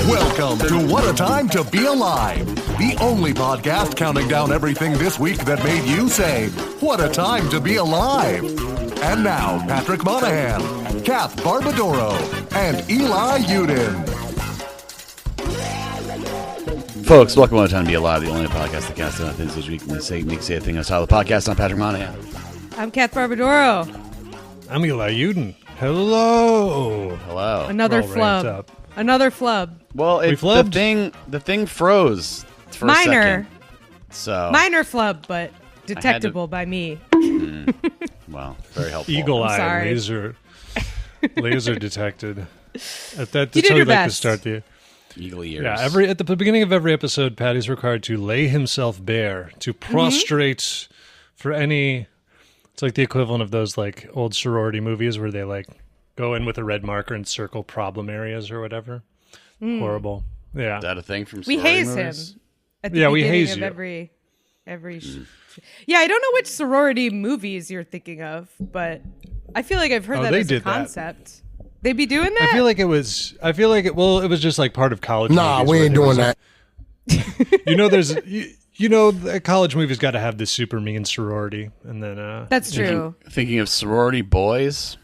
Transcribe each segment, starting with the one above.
Welcome to What a Time to Be Alive, the only podcast counting down everything this week that made you say, what a time to be alive. And now, Patrick Monahan, Kath Barbadoro, and Eli Uden. Folks, welcome to What a Time to Be Alive, the only podcast that casts on things this week. And say a thing. That's how the podcast. I'm Patrick Monahan. I'm Kath Barbadoro. I'm Eli Uden. Hello. Another flub. Another flub. Well, the thing froze for a second. Minor flub, but detectable by me. Well, very helpful. Eagle eye sorry. laser detected. That's you did how your we like to best. start the Eagle ears. Yeah, at the beginning of every episode, Patty's required to lay himself bare, to prostrate for any. It's like the equivalent of those like old sorority movies where they like go in with a red marker and circle problem areas or whatever. Horrible. Yeah. Is that a thing from We sorority haze movies? him at the we beginning haze of you. every Yeah, I don't know which sorority movies you're thinking of, but I feel like I've heard that they as a did that. concept. They be doing that? I feel like it was just like part of college Nah, movies we where ain't there was doing that. the college movies got to have this super mean sorority, and then That's true. Thinking of sorority boys?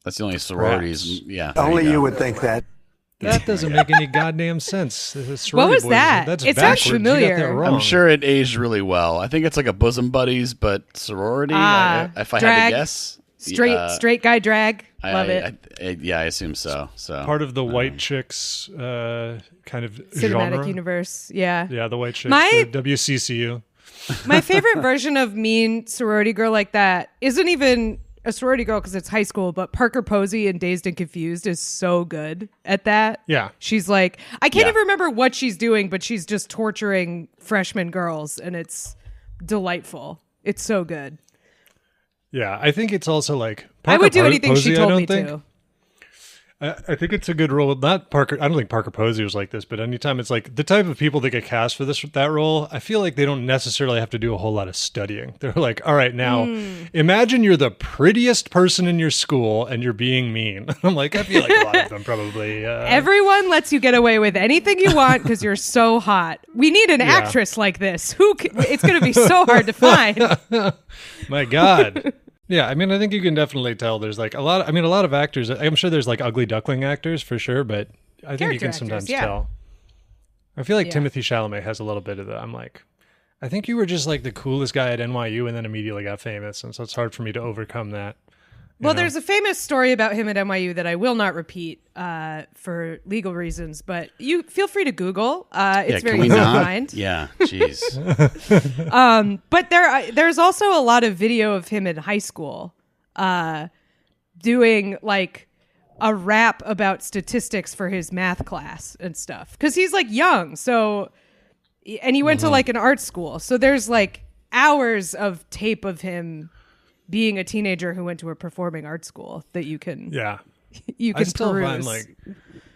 That's the only sororities. Perhaps. Yeah. Only you would think that. that doesn't make any goddamn sense. What was that? That's It sounds backwards. You got familiar. that wrong. I'm sure it aged really well. I think it's like a bosom buddies, but sorority. If I had drag. to guess, Straight guy drag. Love it. I assume so. So part of the white chicks kind of Cinematic genre. universe. Yeah. Yeah, the white chicks. My- the WCCU. My favorite version of mean sorority girl like that isn't even a sorority girl because it's high school, but Parker Posey in Dazed and Confused is so good at that. Yeah. She's like, I can't Yeah. even remember what she's doing, but she's just torturing freshman girls, and it's delightful. It's so good. Yeah, I think it's also like I would do anything Posey, she I told don't me think. to. I think it's a good role. Not Parker. I don't think Parker Posey was like this, but anytime it's like the type of people that get cast for that role, I feel like they don't necessarily have to do a whole lot of studying. They're like, all right, now imagine you're the prettiest person in your school and you're being mean. I'm like, I feel like a lot of them probably. Everyone lets you get away with anything you want because you're so hot. We need an actress like this. It's going to be so hard to find. My God. Yeah, I mean, I think you can definitely tell there's like a lot of actors. I'm sure there's like ugly duckling actors for sure, but I think you Character can sometimes actors, yeah. tell. I feel like Yeah. Timothy Chalamet has a little bit of that. I'm like, I think you were just like the coolest guy at NYU and then immediately got famous. And so it's hard for me to overcome that. Well, there's a famous story about him at NYU that I will not repeat for legal reasons, but you feel free to Google. It's very can we easy to not? find. Yeah, jeez. But there's also a lot of video of him in high school doing like a rap about statistics for his math class and stuff. Because he's like young, and he went to like an art school. So there's like hours of tape of him being a teenager who went to a performing arts school that you can you can I still peruse. find like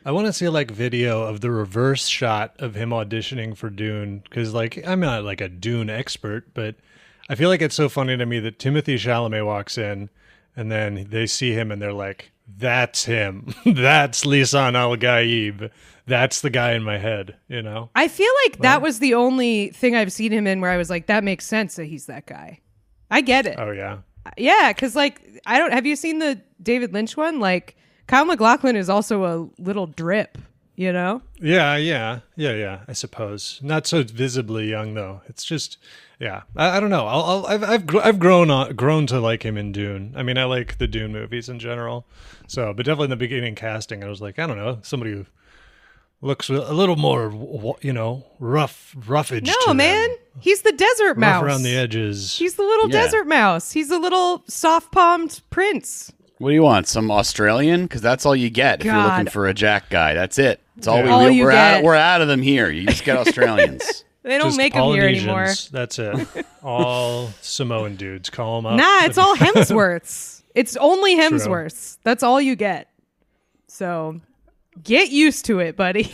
I want to see like video of the reverse shot of him auditioning for Dune because like I'm not like a Dune expert, but I feel like it's so funny to me that Timothy Chalamet walks in and then they see him and they're like, "That's him. That's Lisan Al Gaib. That's the guy in my head." You know? I feel like that was the only thing I've seen him in where I was like, that makes sense that he's that guy. I get it. Oh yeah. Yeah, because like have you seen the David Lynch one? Like Kyle MacLachlan is also a little drip, you know? Yeah. I suppose not so visibly young though. It's just, yeah. I don't know. I've grown to like him in Dune. I mean, I like the Dune movies in general. So, but definitely in the beginning casting, I was like, I don't know, somebody who looks a little more, roughage. No, to man. them. He's the desert mouse. Rough around the edges. He's the little Yeah. desert mouse. He's a little soft-palmed prince. What do you want? Some Australian? Because that's all you get if you're looking God. for a Jack guy. That's it. It's all All you we're get. we're out of them here. You just get Australians. They don't Just make him here anymore. Polynesians. That's it. All Samoan dudes. Call them up. Nah, it's all Hemsworths. It's only Hemsworths. That's all you get. So get used to it, buddy.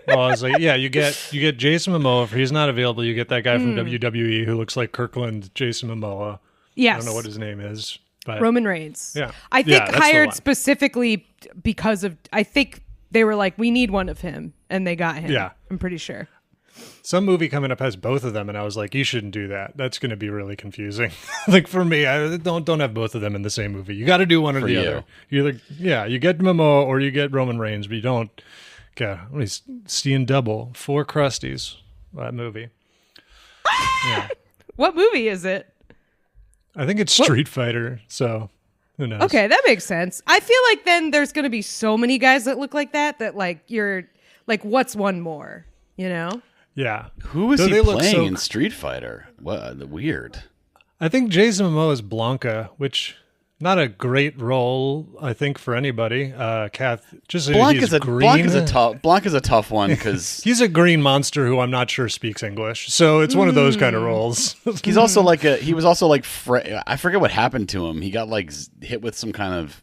Well, I was like, yeah, you get Jason Momoa. If he's not available, you get that guy from WWE who looks like Kirkland Jason Momoa. Yes. I don't know what his name is, but Roman Reigns. Yeah. I think Yeah, that's the hired one. specifically because of, I think they were like, we need one of him, and they got him. Yeah. I'm pretty sure. Some movie coming up has both of them, and I was like, you shouldn't do that. That's going to be really confusing. Like for me, I don't have both of them in the same movie. You got to do one or the other. You either you get Momoa or you get Roman Reigns, but you don't. God, let me see in double 4 Krusties. That movie. Yeah. What movie is it? I think it's Street Fighter. So who knows? Okay, that makes sense. I feel like then there's going to be so many guys that look like that like you're like, what's one more? You know? Yeah. Who is he playing in Street Fighter? What weird. I think Jason Momoa is Blanca, which not a great role, I think, for anybody. Kath, just Blanca's green. Blanca's a tough one because he's a green monster who I'm not sure speaks English. So it's one of those kind of roles. He's also like he was also like I forget what happened to him. He got like hit with some kind of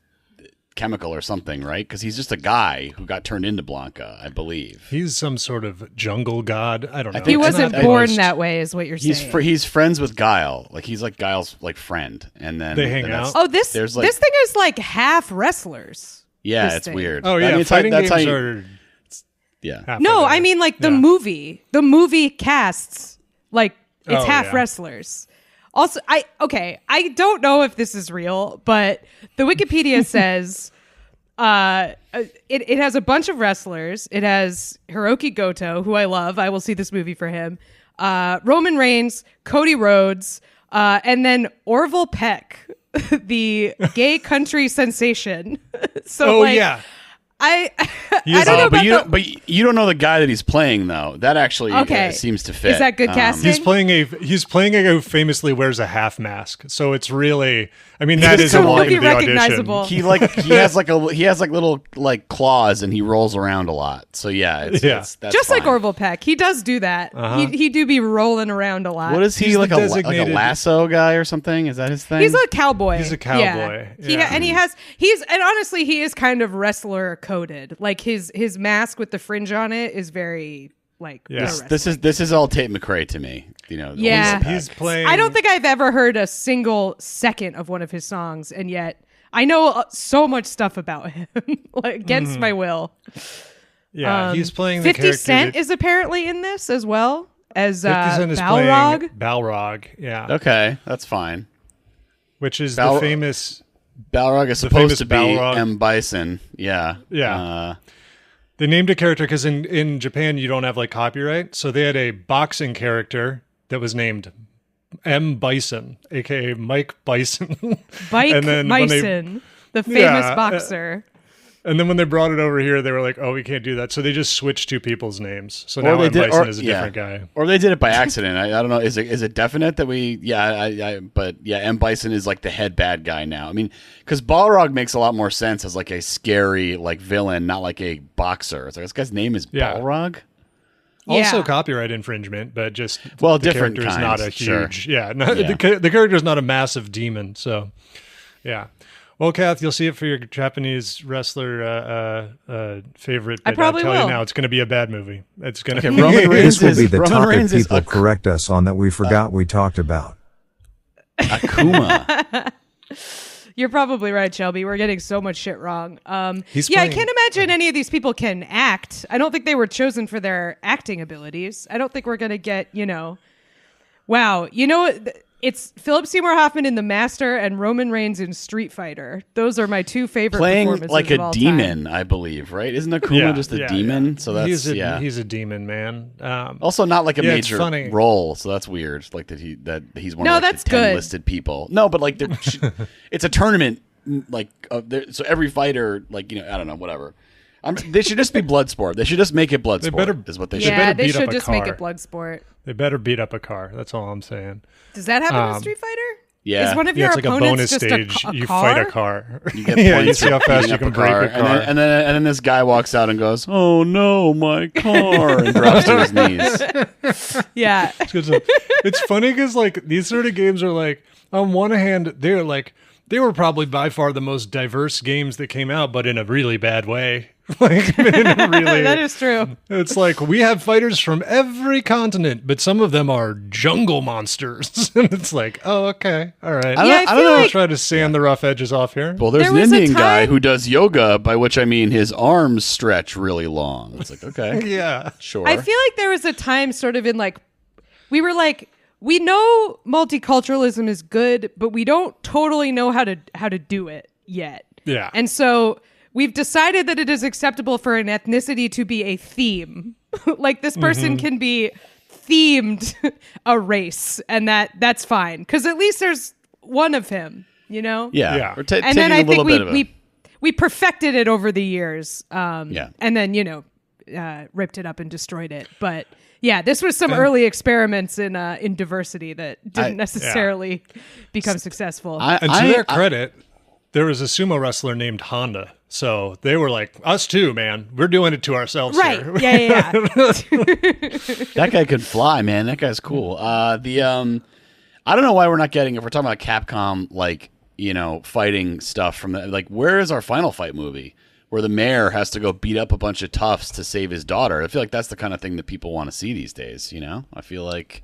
chemical or something, right? Because he's just a guy who got turned into Blanca, I believe. He's some sort of jungle god. I don't know. He wasn't born that way, is what you're saying. He's friends with Guile. Like he's like Guile's like friend, and then they hang out. Oh, this thing is like half wrestlers. Yeah, it's weird. Oh yeah, I mean, fighting games are. Yeah. No, I mean like the movie. The movie casts like it's half wrestlers. Also, I don't know if this is real, but the Wikipedia says it has a bunch of wrestlers. It has Hiroki Goto, who I love. I will see this movie for him. Roman Reigns, Cody Rhodes, and then Orville Peck, the gay country sensation. So yeah. I don't know about but you don't know the guy that he's playing though. That actually seems to fit. Is that good casting? He's playing a guy who famously wears a half mask. So it's really, I mean, that is totally a recognizable. He has little like claws and he rolls around a lot. So that's just fine. like Orville Peck. He does do that. He do be rolling around a lot. What is he, like a lasso guy or something? Is that his thing? He's a cowboy. He's a cowboy. Yeah. And honestly, he is kind of wrestler coded. Like his mask with the fringe on it is very like this is all Tate McRae to me. You know, he's playing. I don't think I've ever heard a single second of one of his songs, and yet I know so much stuff about him like, against my will. Yeah, he's playing the 50 Cent is apparently in this as well as 50 Cent is Balrog. Balrog, yeah. Okay, that's fine. Which is the famous... Balrog is supposed to be M. Bison. Yeah. Yeah. They named a character because in Japan you don't have like copyright. So they had a boxing character that was named M. Bison, a.k.a. Mike Bison. Bison, the famous boxer. And then when they brought it over here, they were like, oh, we can't do that. So they just switched two people's names. So now M. Bison is a different guy. Or they did it by accident. I don't know. Is it definite that we... But M. Bison is like the head bad guy now. I mean, because Balrog makes a lot more sense as like a scary like villain, not like a boxer. It's like, this guy's name is Balrog? Also copyright infringement, but just different character kinds, is not a huge... Sure. The character is not a massive demon, so... Yeah. Well, Kath, you'll see it for your Japanese wrestler favorite. But I probably I'll tell will. you now, it's going to be a bad movie. It's going to. Roman Reigns This will be the topic people is correct us on that we forgot we talked about. Akuma. You're probably right, Shelby. We're getting so much shit wrong. I playing- can't imagine any of these people can act. I don't think they were chosen for their acting abilities. I don't think we're going to get, wow. It's Philip Seymour Hoffman in The Master and Roman Reigns in Street Fighter. Those are my two favorite Playing performances like of a all demon, time. I believe, right? Isn't Akuma just a demon? Yeah. So that's he's a demon, man. Also, not like a major funny. role, so that's weird. Like that he's one No, of like, that's the 10 good. listed people. No, but like it's a tournament, like so every fighter, like I don't know, whatever. They should just be blood sport. They should just make it blood sport. Is what they should. Yeah, do. they beat up should a just make car. it blood sport. They better beat up a car. That's all I'm saying. Does that happen in Street Fighter? Yeah. Is one of your It's like a opponents bonus just stage. a You car? fight a car. You get you points see how for fast beating you up can a break car, a car. and then this guy walks out and goes, "Oh no, my car!" and drops to his knees. Yeah. It's funny because like these sort of games are like, on one hand, they were probably by far the most diverse games that came out, but in a really bad way Like, really, That is true. it's like we have fighters from every continent, but some of them are jungle monsters. And it's like, oh, okay, all right. I don't know. like- Try to sand the rough edges off here. Well, there's There an was a Indian guy time- who does yoga, by which I mean his arms stretch really long. It's like, okay, Yeah. sure. I feel like there was a time sort of in like, we were like, we know multiculturalism is good, but we don't totally know how to do it yet. Yeah. And so we've decided that it is acceptable for an ethnicity to be a theme. Like this person can be themed a race, and that's fine because at least there's one of him, you know? yeah. Yeah. We're And taking then I a little think bit of a... we perfected it over the years. Yeah. And then, ripped it up and destroyed it. But yeah, this was some early experiments in diversity that didn't necessarily become successful. And to their credit, there was a sumo wrestler named Honda. So they were like, us too, man. We're doing it to ourselves right. here. Yeah. That guy could fly, man. That guy's cool. I don't know why we're not getting, if we're talking about Capcom, like, fighting stuff from the, like, where is our Final Fight movie where the mayor has to go beat up a bunch of toughs to save his daughter? I feel like that's the kind of thing that people want to see these days. I feel like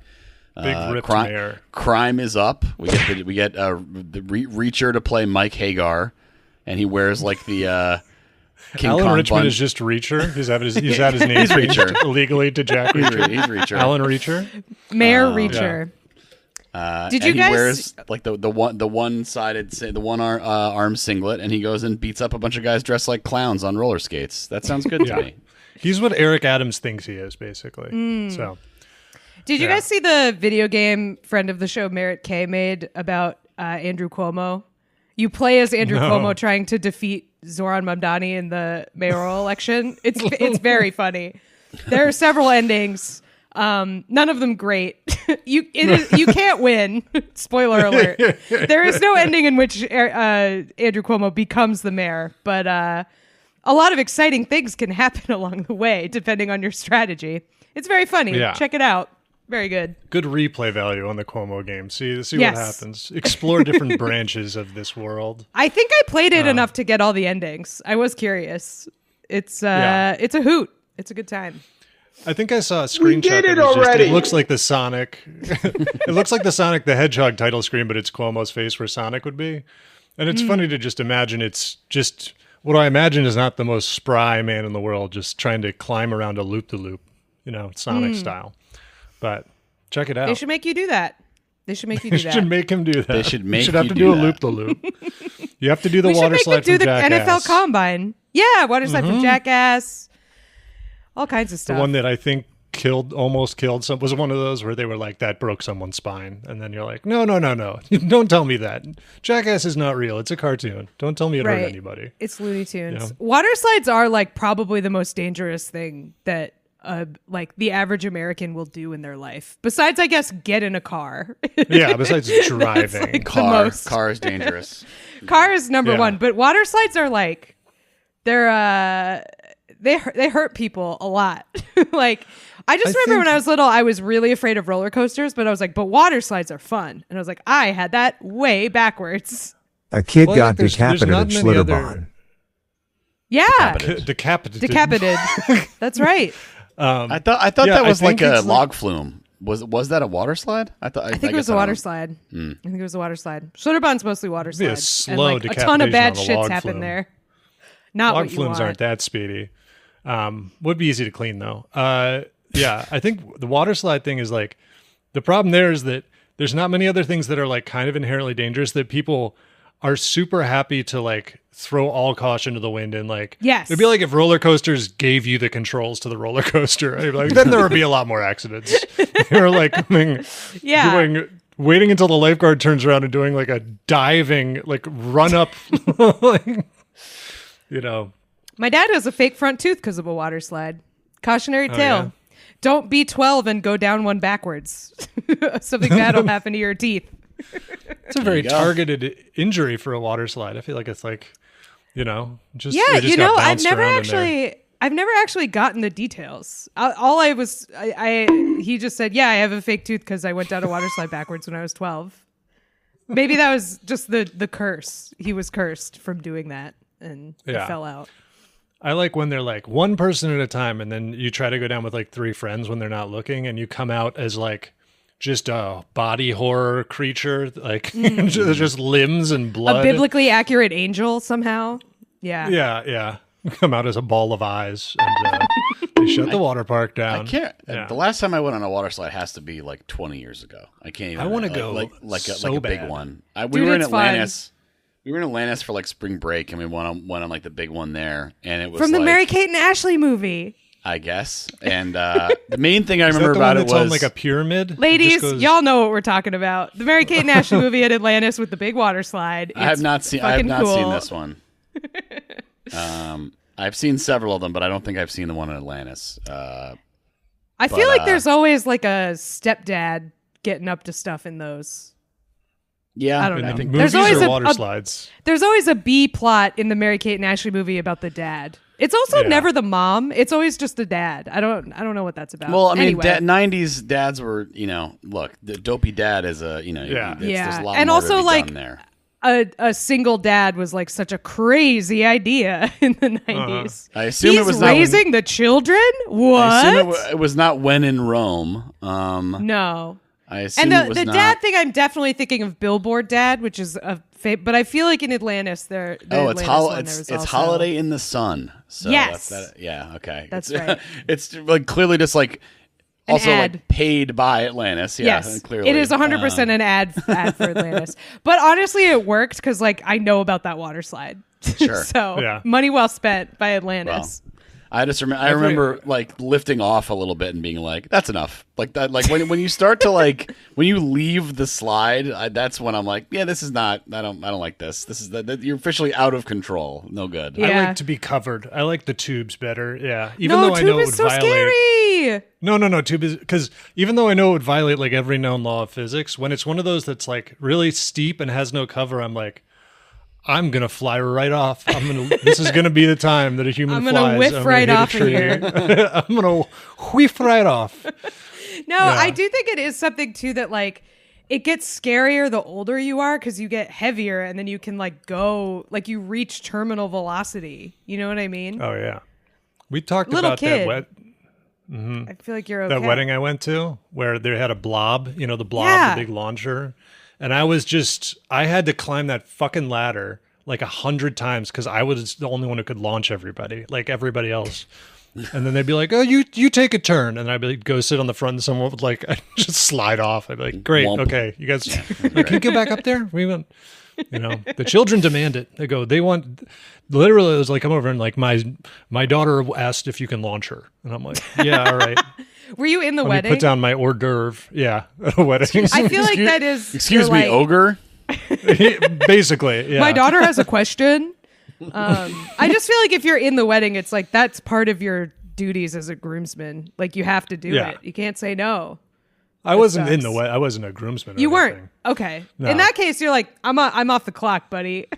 Big ripped mayor. crime is up. We get the Reacher to play Mike Hagar, and he wears like the King Alan Kong Richmond bun. is just Reacher. He's had his name He's changed Reacher. illegally to Jack He's Reacher. Reacher. Alan Reacher. Mayor Reacher. Did you and guys he wears like the one arm singlet, and he goes and beats up a bunch of guys dressed like clowns on roller skates. That sounds good to me. He's what Eric Adams thinks he is, basically. So Did you guys see the video game friend of the show Merritt K made about Andrew Cuomo? You play as Andrew Cuomo trying to defeat Zoran Mamdani in the mayoral election. It's very funny. There are several endings. None of them great. You can't win. Spoiler alert. There is no ending in which Andrew Cuomo becomes the mayor, but a lot of exciting things can happen along the way depending on your strategy. It's very funny. Yeah. Check it out. Very good. good replay value on the Cuomo game. See Yes. what happens. Explore different branches of this world. I think I played it enough to get all the endings. I was curious. It's a hoot. It's a good time. I think I saw a screenshot. It looks like the Sonic. It looks like the Sonic the Hedgehog title screen, but it's Cuomo's face where Sonic would be. And it's funny to just imagine. It's just what I imagine is not the most spry man in the world, just trying to climb around a loop-de-loop, Sonic style. But check it out. They should make you do that. They should make you do They that. should make him do that. They should make you should have you to do do a that. loop-de-loop. You have to do the We should water make them slide do from the Jackass. NFL Combine. Yeah, water slide from Jackass. All kinds of The stuff. one that I think almost killed some, was one of those where they were like, that broke someone's spine. And then you're like, no. Don't tell me that. Jackass is not real. It's a cartoon. Don't tell me it hurt anybody. It's Looney Tunes. Yeah. Water slides are like probably the most dangerous thing that like the average American will do in their life. Besides, I guess, get in a car. Yeah, besides driving. Car is dangerous. Car is number Yeah. one, but water slides are like they hurt people a lot. Like I just remember when I was little, I was really afraid of roller coasters, but I was like, but water slides are fun, and I was like, I had that way backwards. A kid Well, got there's decapitated not at many Schlitterbahn. Yeah, Decapitated. decapitated. That's right. I thought Yeah, that was I like think a it's log flume. Was that a water slide? I think it was a water slide. I think it was a water slide. Schlitterbahn's mostly water Be a slide. And slow like a ton of bad decapitation on a shits log happen flume. there. Not Log what you flumes want. aren't that speedy. Would be easy to clean though. Yeah, I think the water slide thing is like, the problem there is that there's not many other things that are like kind of inherently dangerous that people are super happy to like throw all caution to the wind and like. Yes. It'd be like if roller coasters gave you the controls to the roller coaster. I'd be like, then there would be a lot more accidents. You're like waiting until the lifeguard turns around and doing like a diving, like run up, like, My dad has a fake front tooth because of a water slide. Cautionary tale. yeah? Don't be 12 and go down one backwards. Something bad will happen to your teeth. It's a very go. targeted injury for a water slide. I feel like it's like, just Yeah, they just got I've bounced never around in there. actually gotten the details. He just said, yeah, I have a fake tooth because I went down a water slide backwards when I was 12. Maybe that was just the curse. He was cursed from doing that and it Yeah. fell out. I like when they're like one person at a time, and then you try to go down with like 3 friends when they're not looking, and you come out as like just a body horror creature, like just limbs and blood. A biblically accurate angel somehow. Yeah. Yeah. Come out as a ball of eyes, and they shut the water park down. I can't. Yeah. The last time I went on a water slide has to be like 20 years ago. I can't even. I want to go like so a big bad. one. Dude, we were in it's fun. Atlantis. We were in Atlantis for like spring break, and we went on like the big one there, and it was From the like, Mary-Kate and Ashley movie. I guess. And the main thing I Is that remember the about one it that's was on like a pyramid? It Ladies, just goes- y'all know what we're talking about. The Mary-Kate and Ashley movie at Atlantis with the big water slide. I have It's not seen fucking cool. this one. I've seen several of them, but I don't think I've seen the one in Atlantis. I feel like there's always like a stepdad getting up to stuff in those. Yeah, I don't in know. the think movies There's always or a- water a- slides. There's always a B plot in the Mary-Kate and Ashley movie about the dad. It's also Yeah. never the mom. It's always just the dad. I don't know what that's about. Well, I mean, anyway. 90s dads were, look, the dopey dad is a, Yeah. there's a lot And more also, to be like, done there. a single dad was like such a crazy idea in the 90s. I assume He's it was not raising the children? What? I assume it was not when in Rome. No. I assume And it was the not. dad thing, I'm definitely thinking of Billboard Dad, which is a but I feel like in Atlantis, the Oh, Atlantis it's one, there was also- Holiday in the Sun. So Yes. yeah, okay. That's It's- right. It's like clearly just like also ad. like paid by Atlantis. Yeah, Yes, clearly. it is 100% an ad for Atlantis. But honestly, it worked because like I know about that water slide. Sure. So Yeah. money well spent by Atlantis. I just I remember like lifting off a little bit and being like, "That's enough." Like that. Like when you start to like when you leave the slide, that's when I'm like, "Yeah, this is not. I don't like this. This is you're officially out of control. No good." Yeah. I like to be covered. I like the tubes better. Yeah, even No, though I tube know it is would so violate. scary. No, tube is because even though I know it would violate like every known law of physics, when it's one of those that's like really steep and has no cover, I'm like, I'm gonna fly right off. This is gonna be the time that a human I'm flies. gonna whiff I'm right hit a off of tree. here. I'm gonna whiff right off. No, I do think it is something too that like it gets scarier the older you are because you get heavier and then you can like go like you reach terminal velocity. You know what I mean? Oh yeah, we talked Little about kid. that I feel like you're okay. that wedding I went to where they had a blob, the blob, Yeah. the big launcher. And I had to climb that fucking ladder like 100 times because I was the only one who could launch everybody, like everybody else. And then they'd be like, "Oh, you take a turn," and I'd be like, go sit on the front, and someone would like I'd just slide off. I'd be like, "Great, Womp. okay, you guys, like, can you get back up there?" We went. The children demand it. They want. Literally, it was like, come over and like my daughter asked if you can launch her, and I'm like, yeah, all right. Were you in the Let wedding? me put down my hors d'oeuvre. Yeah, at a wedding. I feel like that is. Excuse you're me, like, ogre. Basically, yeah. My daughter has a question. I just feel like if you're in the wedding, it's like that's part of your duties as a groomsman. Like you have to do Yeah. it. You can't say no. I wasn't in sucks. the way. I wasn't a groomsman. Or You weren't. anything. Okay. No. In that case, you're like, I'm off the clock, buddy.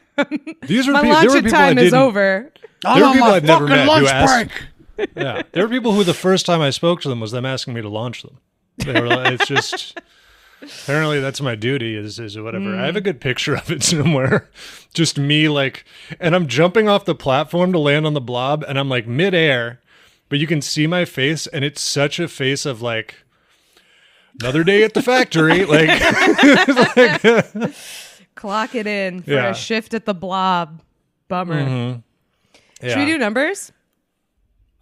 These were My there were launching people I time is didn't- over. There were people I'd never met who lunch asked. break. Yeah, there were people who the first time I spoke to them was them asking me to launch them. They were like, it's just. Apparently, that's my duty. Is whatever. I have a good picture of it somewhere. Just me like, and I'm jumping off the platform to land on the blob, and I'm like midair, but you can see my face, and it's such a face of like. Another day at the factory, like Clock it in for Yeah. a shift at the blob. Bummer. Should we do numbers?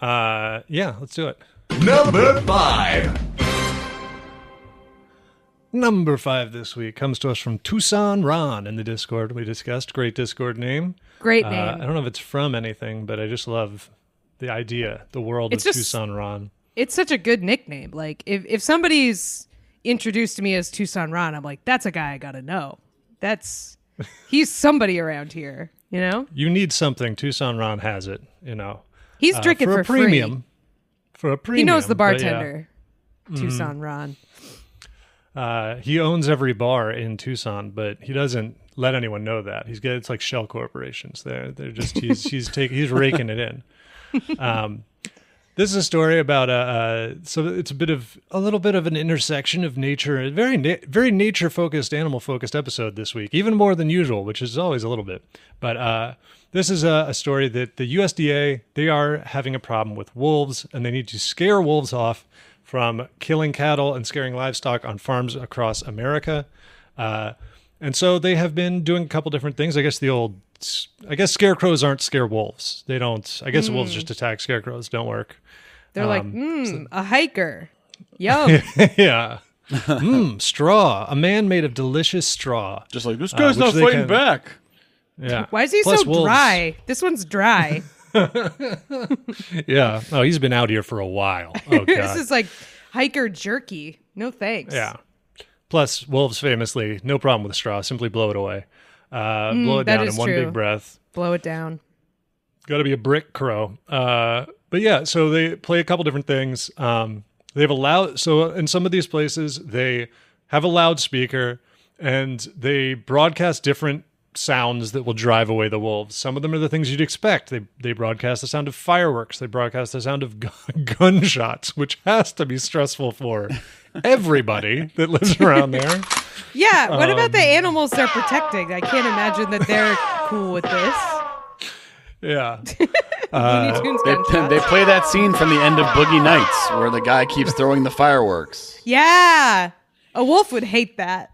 Yeah, let's do it. Number 5. Number 5 this week comes to us from Tucson Ron in the Discord. We discussed great Discord name. Great I name. don't know if it's from anything, but I just love the idea, the world It's of just- Tucson Ron. It's such a good nickname. Like if somebody's introduced to me as Tucson Ron, I'm like, that's a guy I gotta know. He's somebody around here, you know? You need something. Tucson Ron has it. He's drinking for for a premium. free. For a premium, He knows the but yeah. bartender. Tucson Ron. He owns every bar in Tucson, but he doesn't let anyone know that. It's like shell corporations. They're just he's raking it in. This is a story about so it's a little bit of an intersection of nature, a very nature focused, animal focused episode this week, even more than usual, which is always a little bit. But this is a story that the USDA, they are having a problem with wolves, and they need to scare wolves off from killing cattle and scaring livestock on farms across America. And so they have been doing a couple different things. I guess scarecrows aren't scare wolves. They don't. I guess wolves just attack scarecrows. Don't work. They're a hiker. Yum. Yeah. Straw. A man made of delicious straw. Just like, this guy's not fighting back. Yeah. Why is he Plus so wolves. dry? This one's dry. Yeah. Oh, he's been out here for a while. Oh, God. This is like hiker jerky. No thanks. Yeah. Plus, wolves famously, no problem with straw. Simply blow it away. Blow it that down is in one true. big breath. Blow it down. Got to be a brick crow. But yeah, so they play a couple different things. They have so in some of these places, they have a loudspeaker and they broadcast different sounds that will drive away the wolves. Some of them are the things you'd expect. They broadcast the sound of fireworks. They broadcast the sound of gunshots, which has to be stressful for everybody that lives around there. Yeah. What about the animals they're protecting? I can't imagine that they're cool with this. Yeah. Looney Tunes gunshots. They play that scene from the end of Boogie Nights where the guy keeps throwing the fireworks. Yeah. A wolf would hate that.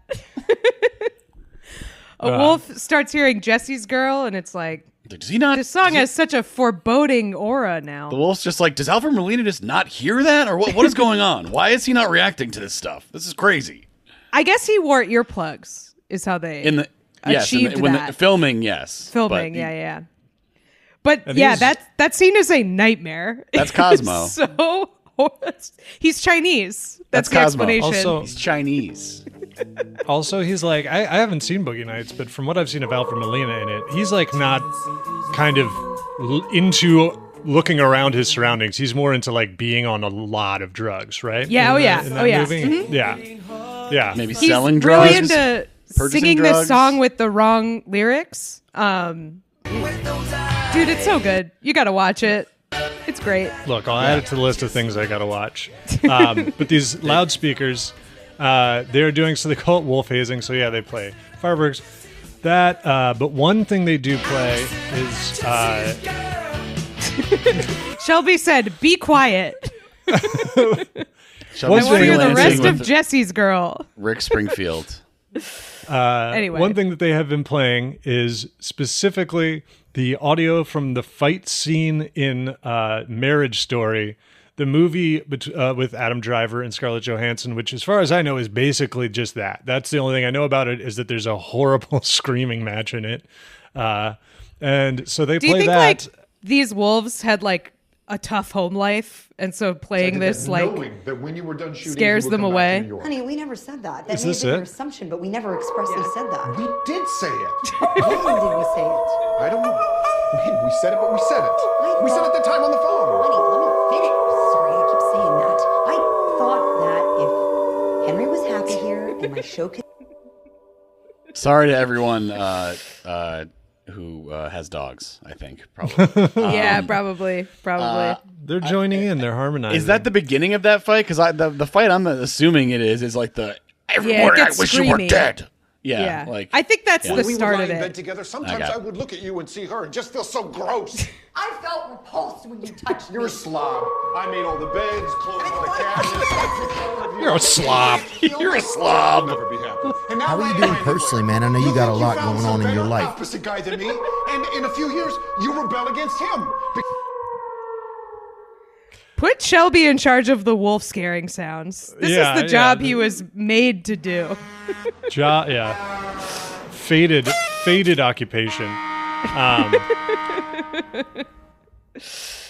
A wolf starts hearing Jesse's Girl, and it's like, Does he not? this song has such a foreboding aura now. The wolf's just like, does Alfred Molina just not hear that? Or what is going on? Why is he not reacting to this stuff? This is crazy. I guess he wore earplugs, is how they achieved that. Filming, yes. Filming, But yeah. But And yeah, he's- that scene is a nightmare. That's Cosmo. So he's Chinese. That's the Cosmo. explanation. Also- He's Chinese. Also, he's like, I haven't seen Boogie Nights, but from what I've seen of Alfred Molina in it, he's like not kind of into looking around his surroundings. He's more into like being on a lot of drugs, right? Yeah, In that movie? movie? Yeah. Yeah. Maybe He's selling really drugs. into purchasing singing drugs. this song with the wrong lyrics. Dude, it's so good. You got to watch it. It's great. Look, I'll add it to the list of things I gotta watch. But these loudspeakers, they're doing, so they call it wolf hazing. So yeah, they play fireworks. But one thing they do play is Shelby said, "Be quiet." Shelby's I want to hear the freelancing rest of with Jesse's Girl. Rick Springfield. Anyway, one thing that they have been playing is specifically the audio from the fight scene in Marriage Story, the movie with Adam Driver and Scarlett Johansson, which as far as I know is basically just that. That's the only thing I know about it, is that there's a horrible screaming match in it. And so they do you play think that. like these wolves had like a tough home life, and so playing this like that when you were done shooting, scares you would them come back to away? New York. Honey, we never said that. That Is may this have been it? your assumption, but we never expressly said that. We did say it. When did we say it? I don't know. We said it, but we said it. We said it at the time on the phone. Honey, let me finish. Sorry, I keep saying that. I thought that if Henry was happy here and my show could... Sorry to everyone who has dogs, I think, probably. Yeah, probably. They're joining in. They're harmonizing. Is that the beginning of that fight? Because the fight I'm assuming it is like the every Yeah, it morning I gets wish you were screamy. dead. Yeah, Yeah, like I think that's Yeah. the When we would start lie of in bed it. together, sometimes Okay. I would look at you and see her and just feel so gross. I felt repulsed when you touched me. You're a slob. I made all the beds, closed all the cabinets. You're a slob. You're a slob. I'll never be happy. And now How are you later doing I know personally, it. man? I know you got a think lot found going on some in your better life. opposite guy than me, and in a few years, you rebel against him. Put Shelby in charge of the wolf scaring sounds. This Yeah, is the job yeah. he was made to do. Yeah. Faded occupation.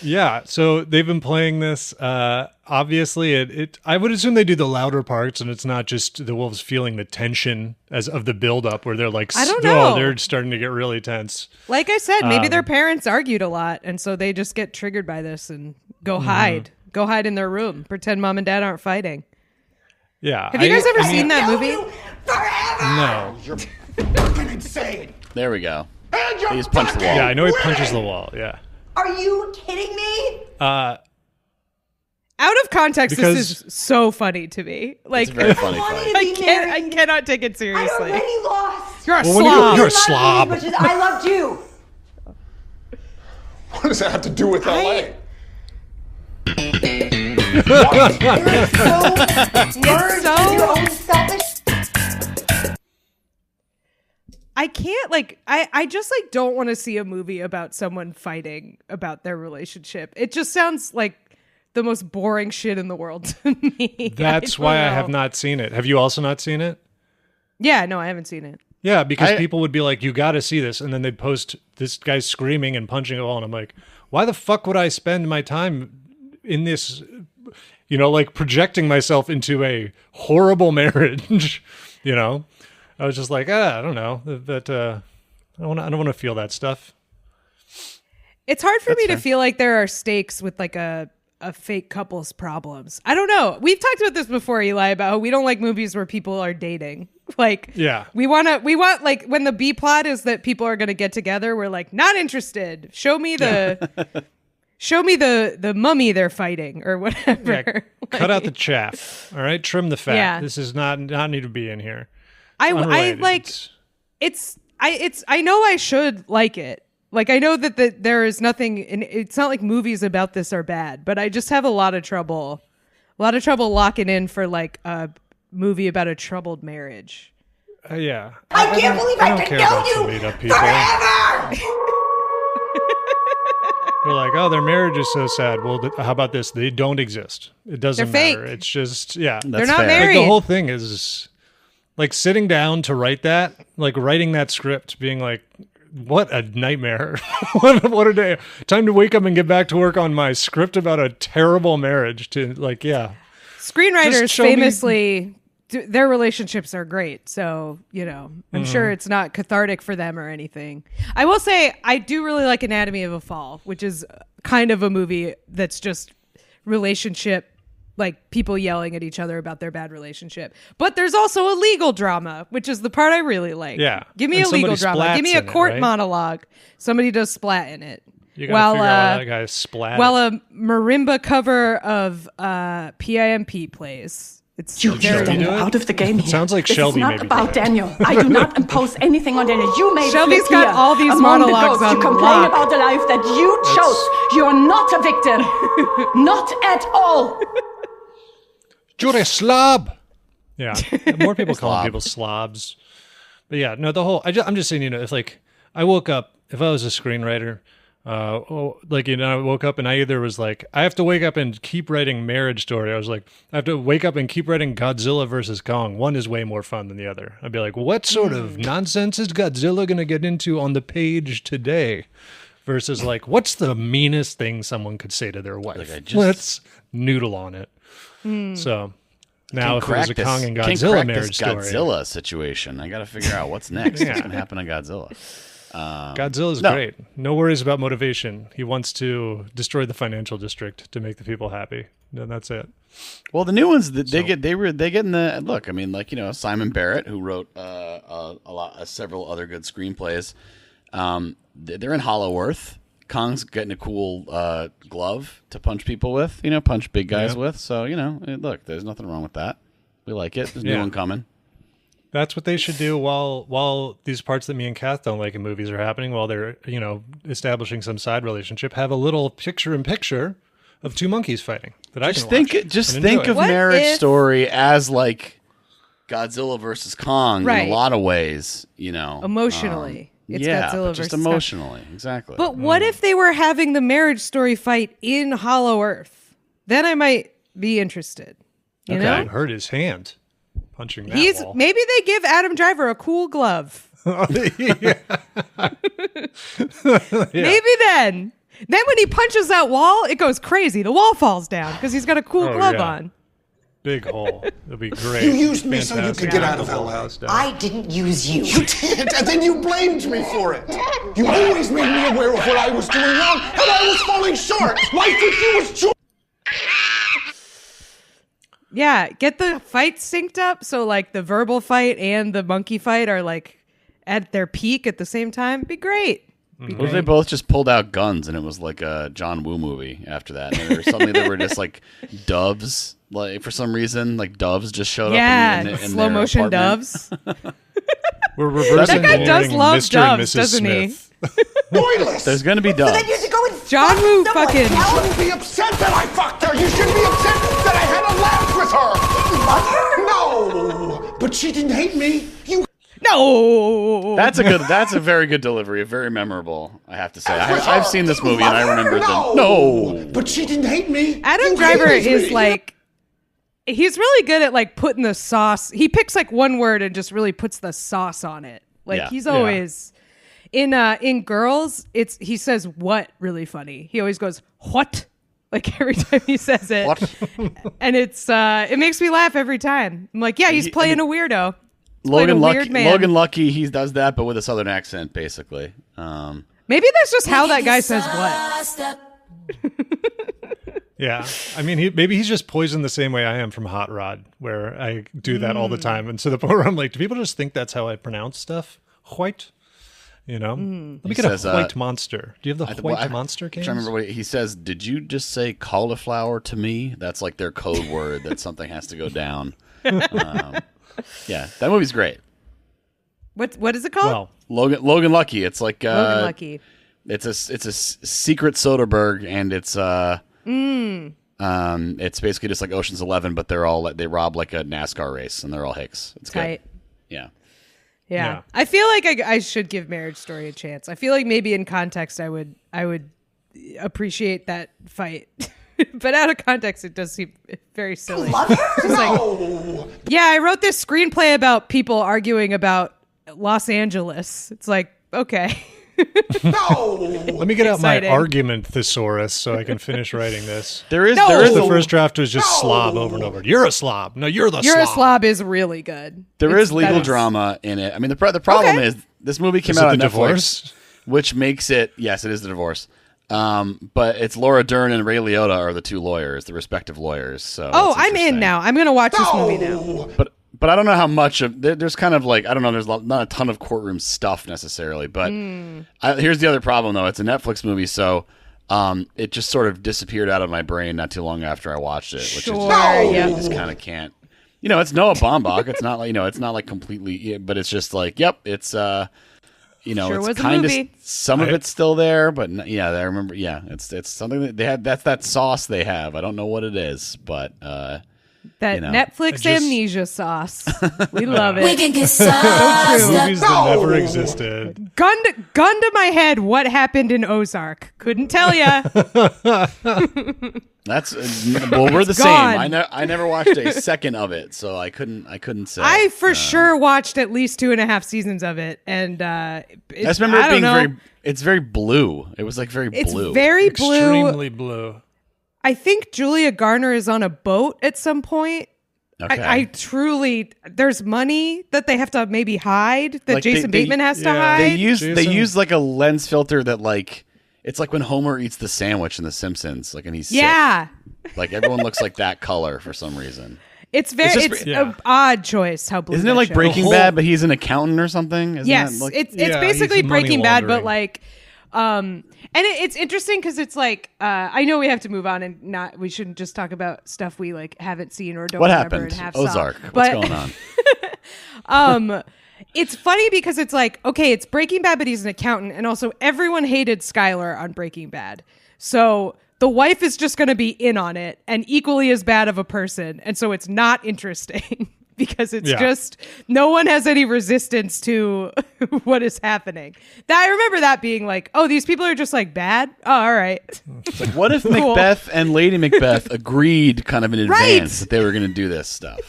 Yeah, so they've been playing this. Obviously, I would assume they do the louder parts, and it's not just the wolves feeling the tension as of the buildup, where they're like, I don't know. Oh, they're starting to get really tense. Like I said, maybe their parents argued a lot, and so they just get triggered by this and go hide. Go hide in their room. Pretend mom and dad aren't fighting. Yeah. Have you guys ever seen that Know movie? you forever! No. You're fucking insane. there we go. And you're He just punched the wall. Yeah, I know he punches the wall. Yeah. Are you kidding me? Out of context, Because- this is so funny to me. Like, It's very funny. I cannot take it I seriously. already lost. You're a Well, when you go- slob. you're a You loved me slob. as much as I loved you. What does that have to do with LA? Merged so- in your own selfish. I can't I just don't want to see a movie about someone fighting about their relationship. It just sounds like the most boring shit in the world to me. That's don't why I know. have not seen it. Have you also not seen it? Yeah, no, I haven't seen it. Yeah, because I- people would be like, "You got to see this," and then they'd post this guy screaming and punching a wall, and I'm like, "Why the fuck would I spend my time in this?" You know, like projecting myself into a horrible marriage. You know, I was just like, I don't know that. I don't want to feel that stuff. It's hard for me to fair. feel like there are stakes with like a fake couple's problems. I don't know. We've talked about this before, Eli, about how we don't like movies where people are dating. Like, Yeah. we want like when the B plot is that people are going to get together, we're like, not interested. Show me the mummy they're fighting or whatever. Yeah, cut out the chaff. All right, trim the fat. Yeah. This is not need to be in here. I Unrelated. like I know I should like it. Like, I know that there is nothing, and it's not like movies about this are bad, but I just have a lot of trouble locking in for like a movie about a troubled marriage. Yeah. I can't believe I don't can care know about you some made-up people. forever. We're like, oh, their marriage is so sad. Well, how about this? They don't exist. It doesn't They're matter. fake. It's just, yeah. They're not fair. married. Like the whole thing is like sitting down to write that, like writing that script, being like, what a nightmare. what a day. Time to wake up and get back to work on my script about a terrible marriage to like, yeah. Screenwriters Just show me- famously, their relationships are great. So, you know, I'm sure it's not cathartic for them or anything. I will say, I do really like Anatomy of a Fall, which is kind of a movie that's just relationship, like people yelling at each other about their bad relationship. But there's also a legal drama, which is the part I really like. Yeah. Give me And a legal somebody drama. Give me a splats in it, court right? monologue. Somebody does splat in it. You gotta figure out why that guy splat. While a marimba cover of PIMP plays. It's You very keep Daniel do it? out of the game here. Sounds like this Shelby is not maybe about did it. Daniel. I do not impose anything on Daniel. You made Shelby's flip got here. all these Among the monologues goats, on you complain lock. about the life that you chose. You are not a victim. Not at all. You're a slob. Yeah. More people calling Slob. people slobs. But yeah, no, I'm just saying, you know, if like I woke up, if I was a screenwriter, I woke up and I either was like, I have to wake up and keep writing Marriage Story. I was like, I have to wake up and keep writing Godzilla versus Kong. One is way more fun than the other. I'd be like, what sort of nonsense is Godzilla going to get into on the page today? Versus like, what's the meanest thing someone could say to their wife? Let's noodle on it. So now if it was a Kong and Can't Godzilla crack marriage this story. Godzilla situation. I got to figure out what's next. Yeah. What's going to happen to Godzilla? Godzilla's No. great. No worries about motivation. He wants to destroy the financial district to make the people happy. And that's it. Well, the new ones they get in the look. I mean, like, you know, Simon Barrett, who wrote several other good screenplays. They're in Hollow Earth. Kong's getting a cool glove to punch people with. You know, punch big guys with. So, you know, look, there's nothing wrong with that. We like it. There's a new one coming. That's what they should do while these parts that me and Kath don't like in movies are happening, while they're, you know, establishing some side relationship. Have a little picture-in-picture of two monkeys fighting that I can watch. Just and think enjoy. of What Marriage if- Story as like Godzilla versus Kong Right. in a lot of ways. You know, emotionally. It's yeah, Godzilla but just versus Kong. emotionally, exactly. But what if they were having the Marriage Story fight in Hollow Earth? Then I might be interested. You Okay. know? Hurt his hand punching that wall. Maybe they give Adam Driver a cool glove. Yeah. Maybe then. Then when he punches that wall, it goes crazy. The wall falls down because he's got a cool Oh, glove yeah. on. Big hole. It'd be great. You used me so you Fantastic. could get out of The whole LA. house down. I didn't use you. You did, and then you blamed me for it. You always made me aware of what I was doing wrong, and I was falling short. Life with you was joy. Yeah, get the fights synced up so like the verbal fight and the monkey fight are like at their peak at the same time. Be great. What if they both just pulled out guns and it was like a John Woo movie after that? And or suddenly they were just like doves, like for some reason, like doves just showed up in slow their motion apartment. doves. We're reversing That guy does engineering love Mr. and doves, Mrs. doesn't he? Smith. Pointless. There's going to be doves. Then you should go and John fuck Woo someone fucking- else. You shouldn't be upset that I fucked her. You shouldn't be upset that I had a laugh with her. No, but she didn't hate me. You No. That's a very good delivery. Very memorable, I have to say. I've seen this movie and I remember no, but she didn't hate me. Adam You Driver hated is me. like, he's really good at like putting the sauce. He picks like one word and just really puts the sauce on it. Like Yeah. he's always in Girls. He says what really funny. He always goes what, like every time he says it. What? And it makes me laugh every time. I'm like, yeah, he's playing a weirdo. Logan a weird man. Lucky, he does that, but with a southern accent, basically. Maybe that's just how that guy says what. Yeah, I mean, maybe he's just poisoned the same way I am from Hot Rod, where I do that all the time, and to the point where I'm like, do people just think that's how I pronounce stuff? White, Let me get says, a white monster. Do you have the white I monster cans? trying to remember what he says. Did you just say cauliflower to me? That's like their code word that something has to go down. Yeah, that movie's great. What is it called? Well, Logan Lucky. It's like Logan Lucky. It's a secret Soderbergh, and it's basically just like Ocean's 11, but they rob like a NASCAR race, and they're all hicks. It's Tight. good. Yeah. I feel like I should give Marriage Story a chance. I feel like maybe in context I would appreciate that fight. But out of context it does seem very silly. Yeah, I wrote this screenplay about people arguing about Los Angeles. It's like, okay. let me get out my Exciting. argument thesaurus so I can finish writing this. There is The first draft was just slob over and over. You're a slob. No, you're the slob. You're a slob is really good. There is legal that is- drama in it. I mean, the problem is this movie came Is out it on the Netflix, divorce? which makes it it is the divorce. But it's Laura Dern and Ray Liotta are the two lawyers, the respective lawyers. So Oh, it's I'm in interesting. now. I'm going to watch this movie now. But I don't know how much of there's kind of like I don't know. There's not a ton of courtroom stuff necessarily. But here's the other problem though. It's a Netflix movie, so it just sort of disappeared out of my brain not too long after I watched it, which is yeah. just kind of can't. It's Noah Baumbach. It's not like it's not like completely, but it's just like it's Sure was it's a kind of movie. some of it's still there, but I remember. Yeah, it's something that they had. That's that sauce they have. I don't know what it is, but That Netflix amnesia sauce. We love it. We can get So true. Movies that never existed. Gun to my head, what happened in Ozark? Couldn't tell ya. That's we're the gone. same. I never watched a second of it, so I couldn't say. I for sure watched at least 2.5 seasons of it, and I just remember it being it's very blue. It was like very It's blue. very blue. Extremely blue. I think Julia Garner is on a boat at some point. Okay. I truly, there's money that they have to maybe hide, that Like, Jason Bateman has to hide. They Jason. use like a lens filter that like it's like when Homer eats the sandwich in The Simpsons, like and he's sick. Like everyone looks like that color for some reason. It's an odd choice how blue Isn't it that like show Breaking is. Bad, but he's an accountant or something? Isn't Yes, that like, it's Yeah, basically he's money Breaking Bad, but laundering. like, and it's interesting because it's like I know we have to move on and we shouldn't just talk about stuff we like haven't seen or don't what remember happened? and have Ozark. saw. What's But- going on? It's funny because it's like, okay, it's Breaking Bad, but he's an accountant, and also everyone hated Skylar on Breaking Bad, so the wife is just going to be in on it and equally as bad of a person, and so it's not interesting. Because it's just no one has any resistance to what is happening. I remember that being like, oh, these people are just like bad. Oh, all right. It's like, what if Macbeth and Lady Macbeth agreed kind of in advance that they were going to do this stuff?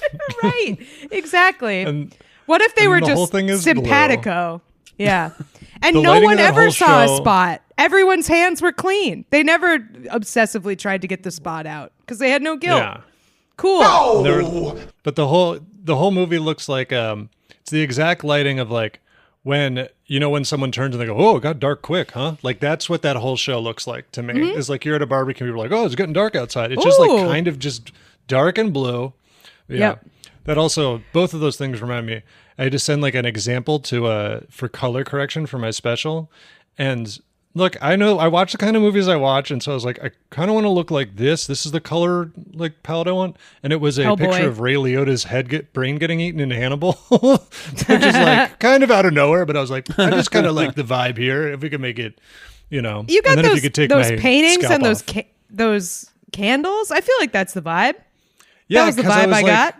Right. Exactly. And- what if they were the whole just thing is simpatico? Yeah. And The no lighting one of that ever whole saw a show- spot. Everyone's hands were clean. They never obsessively tried to get the spot out because they had no guilt. Yeah. Cool. But the whole movie looks like it's the exact lighting of like when someone turns and they go, oh, it got dark quick, huh? Like that's what that whole show looks like to me. It's like you're at a barbecue, you're like, oh, it's getting dark outside. It's just like Ooh. kind of just dark and blue. Yeah. Yep. That also, both of those things remind me. I had to send like an example to for color correction for my special, And look, I know I watch the kind of movies I watch, and so I was like, I kind of want to look like this. This is the color like palette I want. And it was a picture of Ray Liotta's brain getting eaten in Hannibal, which is like kind of out of nowhere. But I was like, I just kind of like the vibe here. If we could make it, you got and then those, if you could take those my paintings and off. those candles. I feel like that's the vibe. Yeah, that was the vibe I got.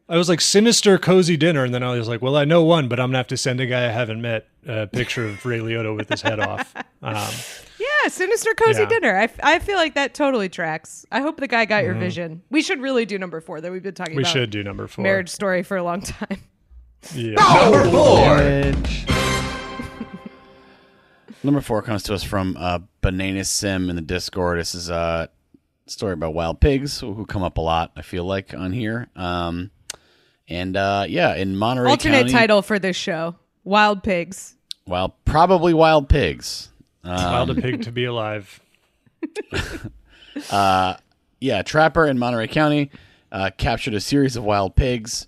I was like, sinister, cozy dinner. And then I was like, well, I know one, but I'm going to have to send a guy I haven't met a picture of Ray Liotta with his head off. Yeah, sinister, cozy dinner. I feel like that totally tracks. I hope the guy got your vision. We should really do number 4 that we've been talking about. We should do number 4. Marriage Story for a long time. Yeah. Number 4. Number 4 comes to us from Banana Sim in the Discord. This is a story about wild pigs who come up a lot, I feel like, on here. In Monterey Alternate County, title for this show: Wild Pigs. Probably wild pigs. Wild a pig to be alive. A trapper in Monterey County captured a series of wild pigs.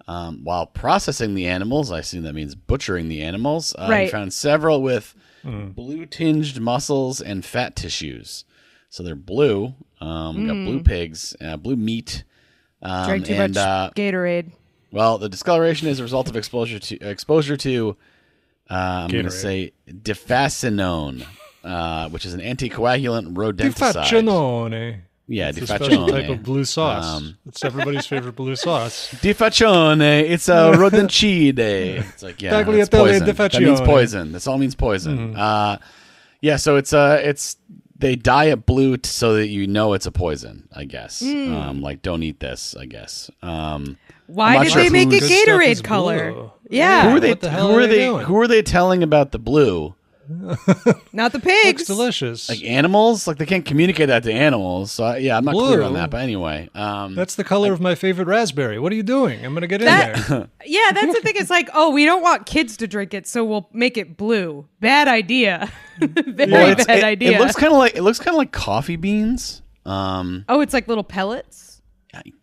While processing the animals, I assume that means butchering the animals, right. He found several with blue-tinged muscles and fat tissues. So they're blue. We got blue pigs, blue meat. Drank too much Gatorade. Well, the discoloration is a result of exposure to I'm going to say defacinone, which is an anticoagulant rodenticide. Defacinone. Yeah, it's a special type of blue sauce. It's everybody's favorite blue sauce. Defacione. It's a rodencide. It's like, yeah, it's poison. That means poison. This all means poison. So it's they dye it blue so that you know it's a poison, I guess. Like, don't eat this, I guess. Why did they make it Gatorade color? Blue. Yeah. Who are they telling about the blue? Not the pigs. Looks delicious. Like animals? Like, they can't communicate that to animals. So I'm not clear on that. But anyway, that's the color of my favorite raspberry. What are you doing? I'm gonna get in there. Yeah, that's the thing. It's like, we don't want kids to drink it, so we'll make it blue. Bad idea. Very bad idea. It looks kind of like coffee beans. It's like little pellets.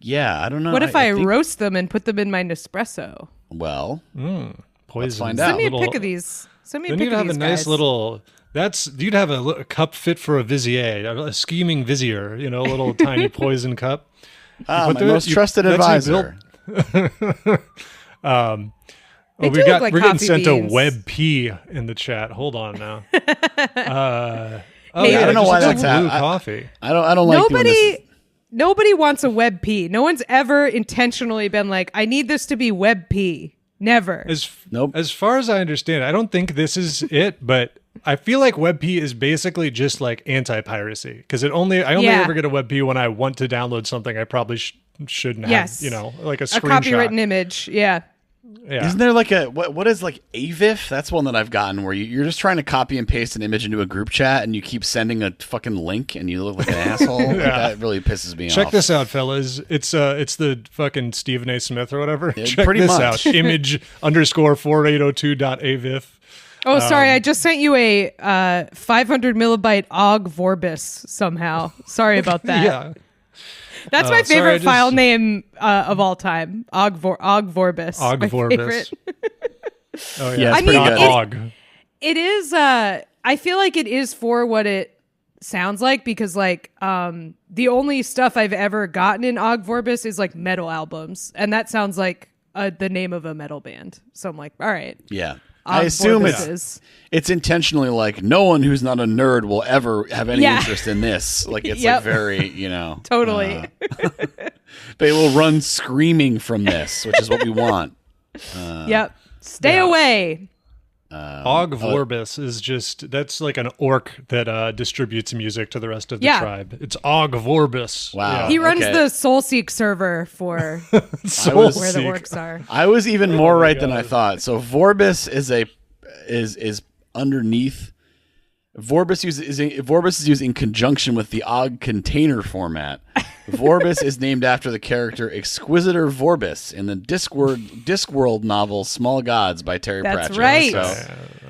Yeah, I don't know. What if I roast them and put them in my Nespresso? Well, poison. Let's find out. Send me a pic of these. Send me a pic of these. Then you'd have a nice little. You'd have a cup fit for a vizier, a scheming vizier. A little tiny poison cup. My most trusted advisor. We're getting sent a web P in the chat. Hold on now. I don't know why that's blue coffee. I don't like doing this. Nobody wants a web P. No one's ever intentionally been like, I need this to be web P. Never. Nope. As far as I understand, I don't think this is it, but I feel like WebP is basically just like anti-piracy because I only ever get a WebP when I want to download something I probably shouldn't have. Yes. Like a screenshot. A copywritten image. Yeah. Yeah. Isn't there like what is like AVIF? That's one that I've gotten where you're just trying to copy and paste an image into a group chat and you keep sending a fucking link and you look like an asshole. Like, that really pisses me off. Check this out, fellas. It's the fucking Stephen A. Smith or whatever. Check pretty this much. out. Image_4802.avif. Oh, sorry. I just sent you a 500 millibyte OGG Vorbis somehow. Sorry about that. Yeah. That's my favorite file name of all time. OGG Vorbis. OGG Vorbis. Oh yeah, I mean, OGG. It is. I feel like it is for what it sounds like because like the only stuff I've ever gotten in OGG Vorbis is like metal albums, and that sounds like the name of a metal band. So I'm like, all right. Yeah. I assume it's intentionally like no one who's not a nerd will ever have any interest in this. Like it's like very, totally. They will run screaming from this, which is what we want. Yep. Stay away. OGG Vorbis is that's like an orc that distributes music to the rest of the tribe. It's OGG Vorbis. Wow. He runs the SoulSeek server for where the orcs are. I was even more right than I thought. So Vorbis is underneath. Vorbis is used in conjunction with the OGG container format. Vorbis is named after the character Exquisitor Vorbis in the Discworld novel Small Gods by Terry Pratchett. That's right.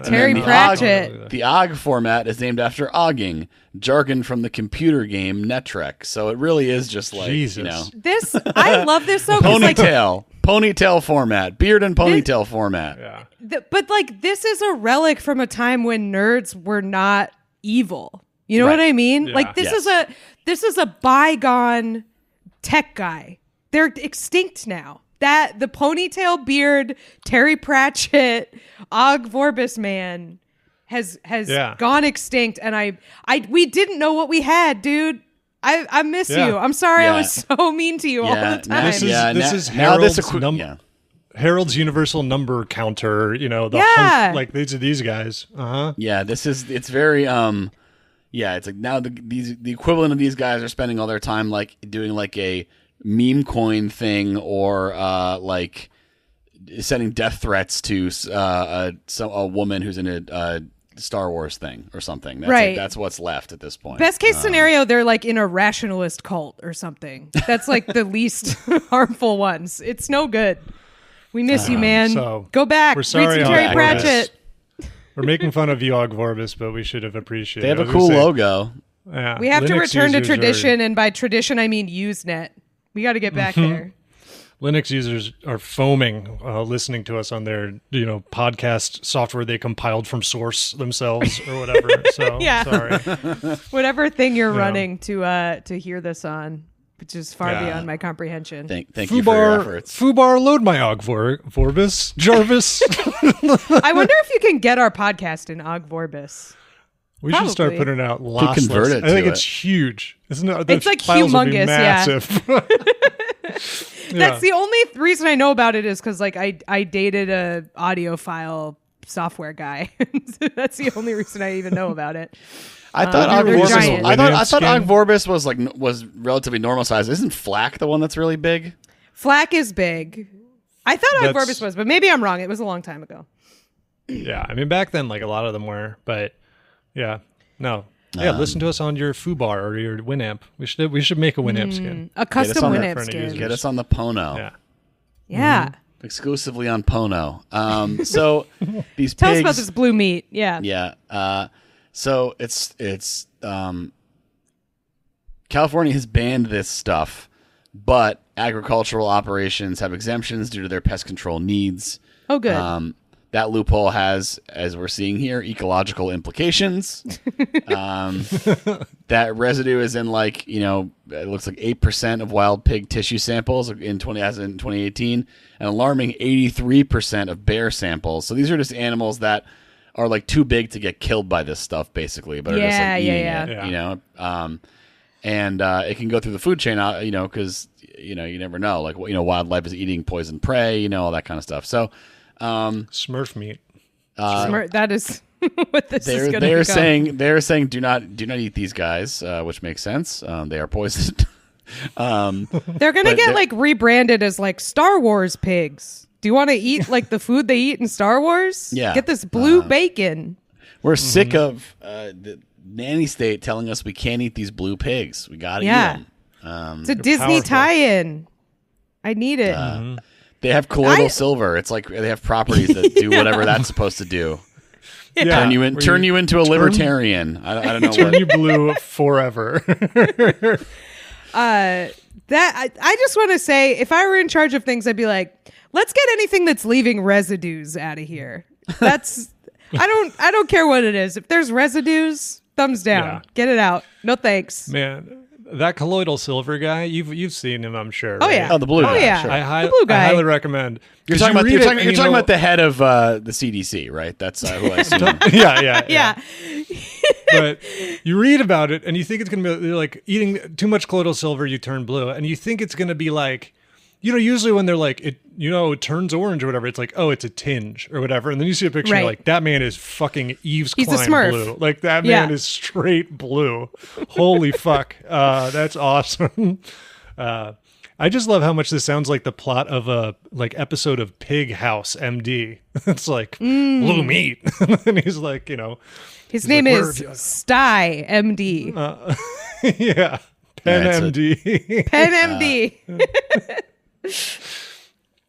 Terry Pratchett. The OGG format is named after ogging, jargon from the computer game Netrek. So it really is just like, This, I love this though. Ponytail. Ponytail format, beard and ponytail format. Yeah. But like, this is a relic from a time when nerds were not evil. You know what I mean? Yeah. Like, this is a bygone tech guy. They're extinct now. That the ponytail beard, Terry Pratchett, Og Vorbis man has gone extinct, and we didn't know what we had, dude. I miss you. I'm sorry I was so mean to you all the time. This is Harold's universal number counter. You know, like these guys. Yeah, it's very it's like now the equivalent of these guys are spending all their time like doing like a meme coin thing or like sending death threats to a woman who's in a Star Wars thing or something. That's what's left at this point. Best case scenario, they're like in a rationalist cult or something. That's like the least harmful ones. It's no good. We miss you, man. So go back. We're sorry, read some Terry Pratchett. We're making fun of you, Og Vorbis, but we should have appreciated. They have a cool logo. Yeah, we have to Linux return to users tradition, and by tradition I mean Usenet. We got to get back there. Linux users are foaming listening to us on their podcast software they compiled from source themselves or whatever. So sorry. Whatever thing you're running to hear this on, which is far beyond my comprehension. Thank you for your efforts. Foobar, load my Og Vorbis. Jarvis. I wonder if you can get our podcast in Og Vorbis. We should start putting it out lossless. Convert it I think to it's huge. Isn't it? It's like humongous, massive. That's the only reason I know about it is because like I dated a audiophile software guy. That's the only reason I even know about it. I thought Og Vorbis was relatively normal size. Isn't Flack the one that's really big? Flack is big. I thought Og Vorbis was, but maybe I'm wrong. It was a long time ago. Yeah, I mean back then, like a lot of them were, but listen to us on your Foobar or your Winamp. We should make a Winamp skin. A custom Winamp skin. Get us on the Pono. Yeah. Exclusively on Pono. So these Tell pigs, us about this blue meat. Yeah. Yeah. So it's California has banned this stuff, but agricultural operations have exemptions due to their pest control needs. Oh, good. That loophole has, as we're seeing here, ecological implications. That residue is in it looks like 8% of wild pig tissue samples in 2018, an alarming 83% of bear samples. So these are just animals that are like too big to get killed by this stuff, basically, but are just like eating it, and it can go through the food chain, because you never know, like wildlife is eating poison prey, all that kind of stuff. So. Smurf meat. That is what this is going to become. They're saying do not eat these guys, which makes sense. They are poisoned. They're going to get like rebranded as like Star Wars pigs. Do you want to eat like the food they eat in Star Wars? Yeah. Get this blue bacon. We're sick of the nanny state telling us we can't eat these blue pigs. We got to eat them. It's a Disney tie-in. I need it. They have colloidal silver. It's like they have properties that do whatever that's supposed to do. Yeah. Turn you into a libertarian. I don't know. Turn you blue forever. I just want to say, if I were in charge of things, I'd be like, let's get anything that's leaving residues out of here. That's I don't care what it is. If there's residues, thumbs down. Yeah. Get it out. No thanks. Man. That colloidal silver guy, you've seen him, I'm sure. Oh right? yeah. Oh, the blue guy. Yeah. Sure. The blue guy. I highly recommend. You're talking about the head of the CDC, right? That's who I assume. Yeah. But you read about it and you think it's going to be like eating too much colloidal silver, you turn blue, and you think it's going to be like, usually when they're like, it turns orange or whatever, it's like, oh, it's a tinge or whatever. And then you see a picture, you're like, that man is fucking Eve's He's Klein a Smurf. blue. Like, that man is straight blue. Holy fuck. That's awesome. I just love how much this sounds like the plot of a episode of Pig House MD. It's like, blue meat. And he's like, His name is Sty MD. yeah. Pen MD. Pen MD.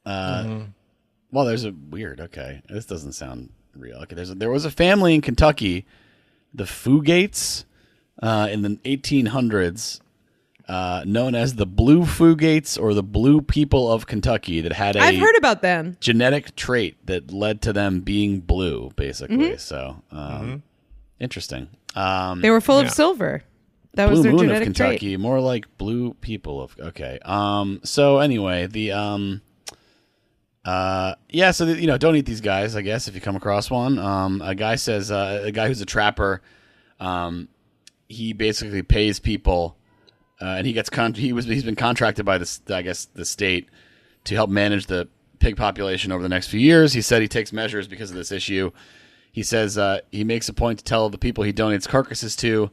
Well, there's a weird. Okay, this doesn't sound real. Okay, there was a family in Kentucky, the Fugates, in the 1800s, known as the Blue Fugates or the Blue People of Kentucky that had I've heard about them. Genetic trait that led to them being blue, basically. So, interesting. They were full of silver. That was Blue their Moon genetic of Kentucky, trait. more like Blue People of. Okay. So anyway, the So don't eat these guys. I guess if you come across one, a guy says a guy who's a trapper, he basically pays people. And he gets he's been contracted by the state to help manage the pig population over the next few years. He said he takes measures because of this issue. He says he makes a point to tell the people he donates carcasses to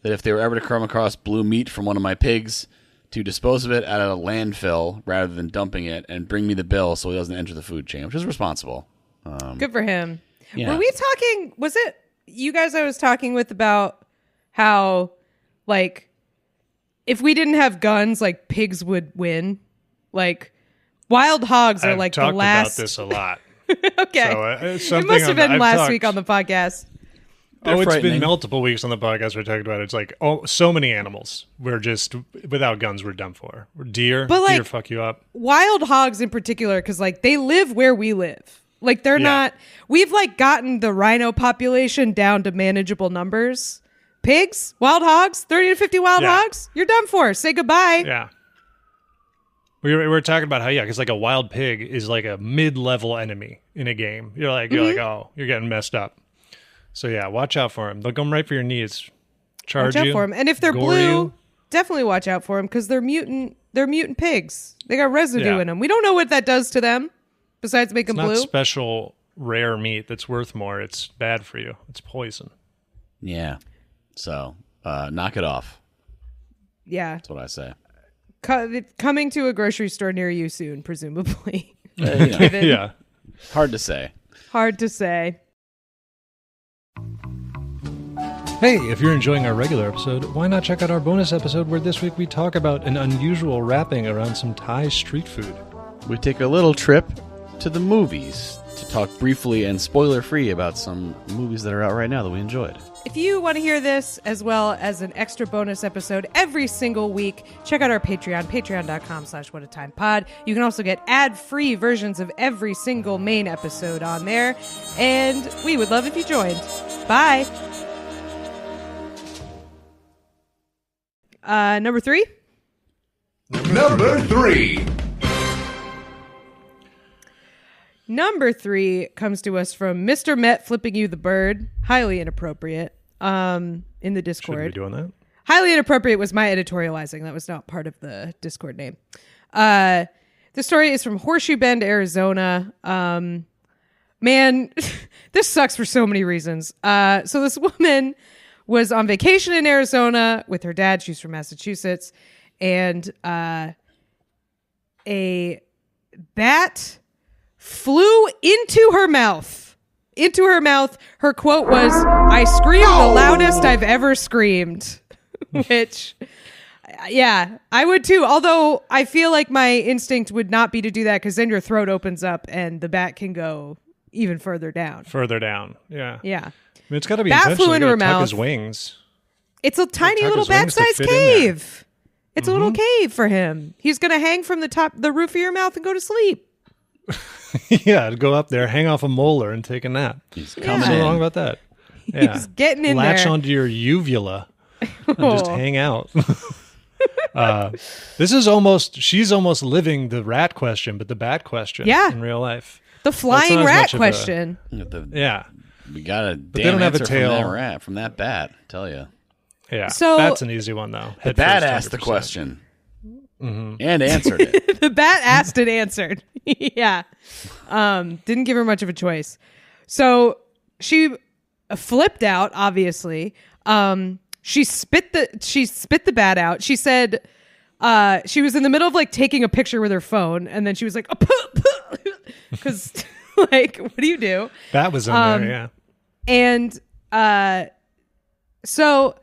that if they were ever to come across blue meat from one of my pigs, to dispose of it at a landfill rather than dumping it, and bring me the bill so he doesn't enter the food chain, which is responsible. Good for him. Yeah. Were we talking? Was it you guys I was talking with about how like? If we didn't have guns, like pigs would win. Like wild hogs are like the last. I've talked about this a lot. Okay, So, it must have been last week on the podcast. It's frightening. been multiple weeks on the podcast we're talking about it. It's like so many animals. We're just without guns. We're done for. Deer, deer fuck you up. Wild hogs in particular, because like they live where we live. Like they're not. We've like gotten the rhino population down to manageable numbers. Pigs, wild hogs, 30 to 50 wild hogs, you're done for. Say goodbye. Yeah. We were talking about how, because like a wild pig is like a mid-level enemy in a game. You're like, oh, you're getting messed up. So yeah, watch out for them. They'll come right for your knees. Charge you. Watch out for them. And if they're gore blue, you. definitely watch out for them because they're mutant. They're mutant pigs. They got residue in them. We don't know what that does to them besides make them blue. It's not special rare meat that's worth more. It's bad for you. It's poison. Yeah. So, knock it off. Yeah. That's what I say. Coming to a grocery store near you soon, presumably. Yeah. Hard to say. Hard to say. Hey, if you're enjoying our regular episode, why not check out our bonus episode where this week we talk about an unusual wrapping around some Thai street food. We take a little trip to the movies to talk briefly and spoiler-free about some movies that are out right now that we enjoyed. If you want to hear this as well as an extra bonus episode every single week, check out our Patreon, patreon.com/whatatimepod. You can also get ad-free versions of every single main episode on there. And we would love if you joined. Bye. Number 3? Number 3. Number 3 comes to us from Mr. Met flipping you the bird. Highly inappropriate. In the Discord. Shouldn't be doing that. Highly inappropriate was my editorializing. That was not part of the Discord name. The story is from Horseshoe Bend, Arizona. Man, this sucks for so many reasons. So this woman was on vacation in Arizona with her dad. She's from Massachusetts. And a bat flew into her mouth. Her quote was, "I screamed the loudest I've ever screamed." Which, yeah, I would too. Although I feel like my instinct would not be to do that because then your throat opens up and the bat can go even further down. Yeah. Yeah. I mean, it's got to be Bat intentional. flew into You her gotta tuck mouth. his wings. It's a tiny tuck little his wings to bat-sized fit in there. cave. It's a little cave for him. He's going to hang from the roof of your mouth and go to sleep. Yeah, go up there, hang off a molar, and take a nap. He's Yeah. coming What's so in. wrong about that? Yeah. He's getting in Latch there. onto your uvula and just Oh. hang out. She's almost living the rat question, but the bat question Yeah. in real life. The That's flying not as rat much of a- question. Yeah. We got a they damn don't have a answer tail. from that rat, from that bat. I tell you. Yeah. So- That's an easy one, though. The Head bat first, asked the 100%. question and answered it. The bat asked and answered. Yeah. Didn't give her much of a choice. So she flipped out, obviously. She spit the bat out. She said she was in the middle of like taking a picture with her phone, and then she was like, because like, what do you do? Bat was in there, yeah. And so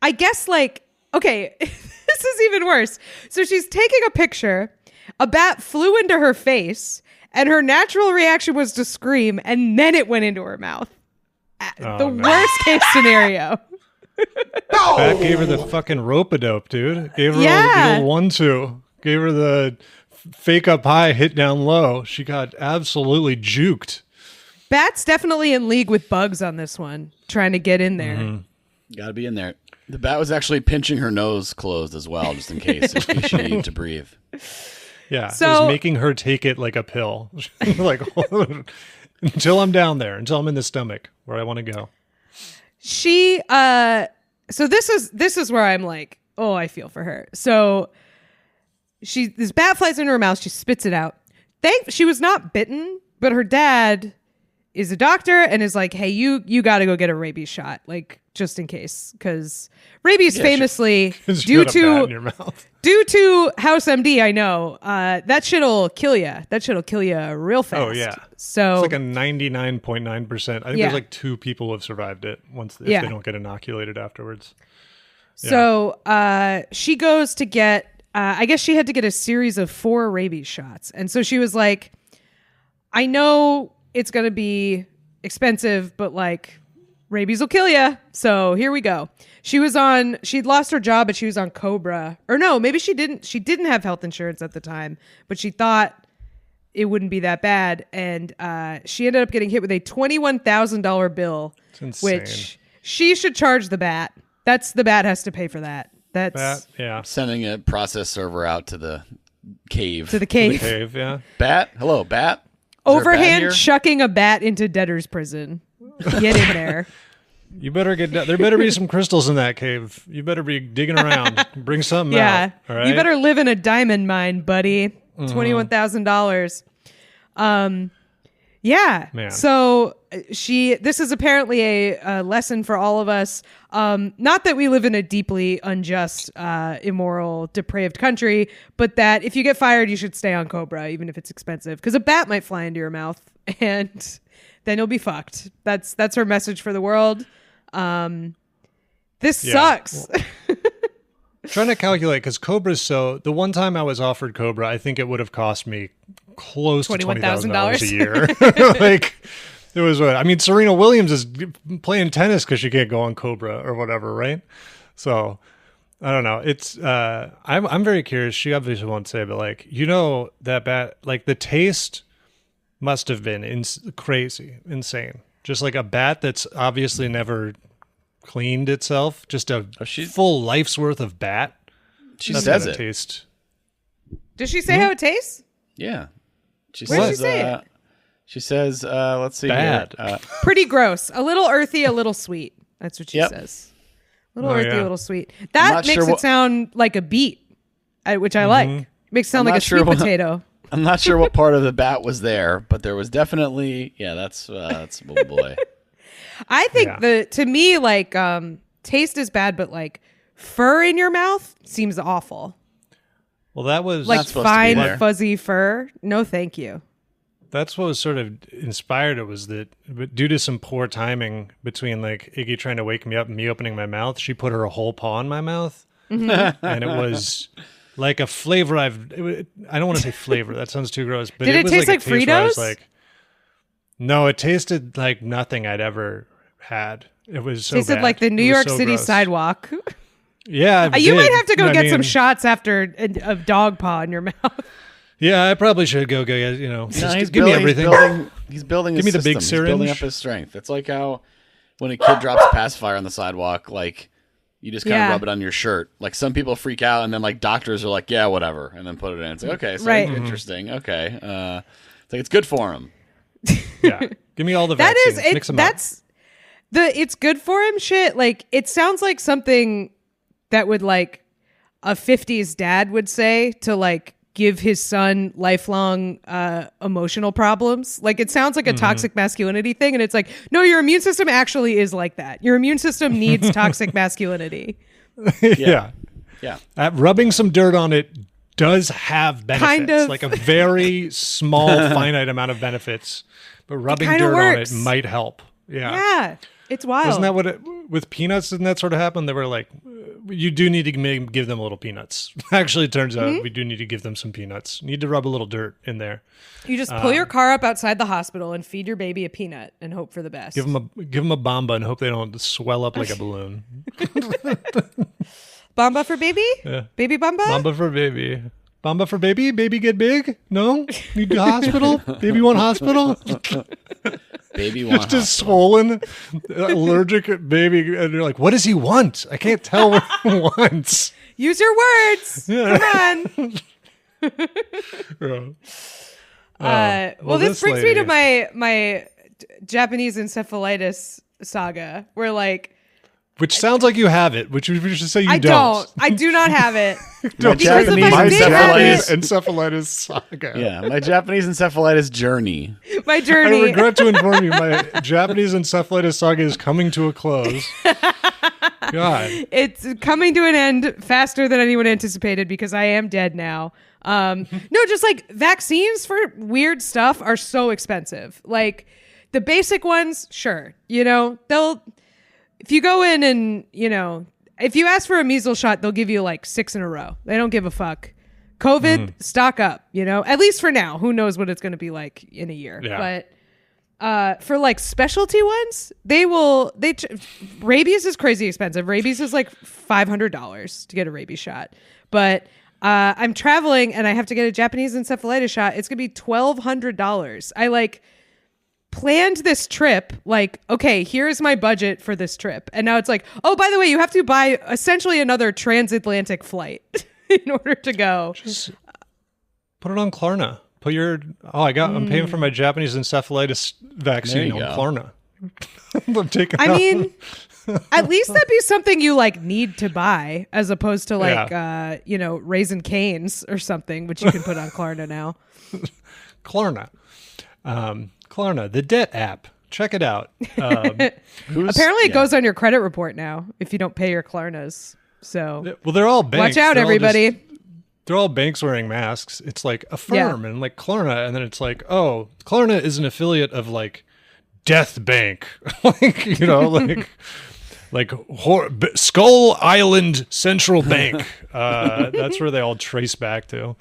I guess like, okay, this is even worse. So she's taking a picture. A bat flew into her face, and her natural reaction was to scream, and then it went into her mouth. The worst case scenario. No! Bat gave her the fucking rope-a-dope, dude. Gave her the old 1-2. Gave her the fake up high, hit down low. She got absolutely juked. Bat's definitely in league with Bugs on this one, trying to get in there. Got to be in there. The bat was actually pinching her nose closed as well, just in case she needed to breathe. Yeah, So- it was making her take it like a pill. Like, until I'm down there, until I'm in the stomach where I want to go. She so this is where I'm like, oh, I feel for her. So this bat flies into her mouth, she spits it out. She was not bitten, but her dad is a doctor and is like, hey, you got to go get a rabies shot, like, just in case, because rabies famously due to House MD, I know that shit'll kill you. That shit'll kill you real fast. Oh yeah, so it's like a 99.9%. I think there's like 2 people who have survived it if they don't get inoculated afterwards. So she goes to get, I guess she had to get a series of 4 rabies shots. And so she was like, I know it's going to be expensive, but like rabies will kill you. So here we go. She'd lost her job, but she was on Cobra. Or no, maybe she didn't. She didn't have health insurance at the time, but she thought it wouldn't be that bad. And she ended up getting hit with a $21,000 bill, which she should charge the bat. The bat has to pay for that. Sending a process server out to the cave. To the cave. Yeah. Bat? Hello, bat? Overhand chucking a bat into debtor's prison. Get in there. You better get down. There better be some crystals in that cave. You better be digging around. Bring something out. All right? You better live in a diamond mine, buddy. $21,000. Yeah. Man. So this is apparently a lesson for all of us. Not that we live in a deeply unjust, immoral, depraved country, but that if you get fired, you should stay on Cobra, even if it's expensive, because a bat might fly into your mouth and then you'll be fucked. That's her message for the world. This sucks. Well, trying to calculate, because Cobra's the one time I was offered Cobra, I think it would have cost me close to $20,000 a year. Like, it was what? I mean, Serena Williams is playing tennis because she can't go on Cobra or whatever, right? So I don't know. It's I'm very curious. She obviously won't say, but like, that bat, like the taste must have been crazy, insane. Just like a bat that's obviously never cleaned itself. Just a full life's worth of bat. She says it. Taste. Does she say how it tastes? Yeah. Where does she say it? She says, let's see. Bad. Here. Pretty gross. A little earthy, a little sweet. That's what she says. A little earthy, a little sweet. That makes it sound like a beet, which I like. Makes it sound like a sweet potato. I'm not sure what part of the bat was there, but there was definitely, that's oh boy. I think to me, like, taste is bad, but like fur in your mouth seems awful. Well, that was like fine, fuzzy fur. No, thank you. That's what was sort of inspired it, was that due to some poor timing between like Iggy trying to wake me up and me opening my mouth, she put her whole paw in my mouth. Mm-hmm. And it was like a flavor I don't want to say flavor. That sounds too gross. But Did it was taste like Fritos? No, it tasted like nothing I'd ever had. It was so tasted bad. like the New York City gross. sidewalk. Yeah, you might have to go get some shots after a dog paw in your mouth. Yeah, I probably should go get, give me everything. He's building Give me system. the big syringe. He's building up his strength. It's like how when a kid drops a pacifier on the sidewalk, like you just kind of rub it on your shirt. Like some people freak out and then like doctors are like, yeah, whatever. And then put it in. It's like, okay, so interesting. Okay. It's like, it's good for him. Yeah. Give me all the vaccines. Mix them up. It's good for him shit. Like, it sounds like something that would like a 50s dad would say to like give his son lifelong emotional problems. Like, it sounds like a toxic masculinity thing. And it's like, no, your immune system actually is like that. Your immune system needs toxic masculinity. Yeah. Yeah. Rubbing some dirt on it does have benefits. Kind of. Like a very small, finite amount of benefits. But rubbing dirt on it might help. Yeah. Yeah. It's wild. Wasn't that with peanuts? Didn't that sort of happen? They were like, you do need to give them a little peanuts. Actually, it turns out we do need to give them some peanuts. Need to rub a little dirt in there. You just pull your car up outside the hospital and feed your baby a peanut and hope for the best. Give them a Bamba and hope they don't swell up like a balloon. Bamba for baby? Yeah. Baby Bamba? Bamba for baby. Bamba for baby? Baby get big? No? Need the hospital? Baby want hospital? Baby want Just a swollen, allergic baby. And you're like, what does he want? I can't tell what he wants. Use your words. Yeah. Come on. Well, this brings me lady- to my Japanese encephalitis saga, where like Which sounds like you have it, which we should say you I don't. I do not have it. Don't. Because if Japanese I did have it, encephalitis saga. Yeah, my Japanese encephalitis journey. my I journey. regret to inform you, my Japanese encephalitis saga is coming to a close. God. It's coming to an end faster than anyone anticipated because I am dead now. No, just like vaccines for weird stuff are so expensive. Like the basic ones, sure. If you go in and, if you ask for a measles shot, they'll give you like 6 in a row. They don't give a fuck. COVID, stock up, at least for now. Who knows what it's going to be like in a year. Yeah. But for like specialty ones, rabies is crazy expensive. Rabies is like $500 to get a rabies shot. But I'm traveling and I have to get a Japanese encephalitis shot. It's going to be $1,200. I planned this trip like, okay, here's my budget for this trip. And now it's like, oh, by the way, you have to buy essentially another transatlantic flight in order to go. Just put it on Klarna. I'm paying for my Japanese encephalitis vaccine on Klarna. At least that'd be something you need to buy as opposed to Raisin Canes or something, which you can put on Klarna now. Klarna. Klarna, the debt app. Check it out. Apparently it goes on your credit report now if you don't pay your Klarnas. So they're all banks. Watch out, everybody. They're all banks wearing masks. It's like Affirm and Klarna, and then it's like, oh, Klarna is an affiliate of Death Bank, Skull Island Central Bank. That's where they all trace back to.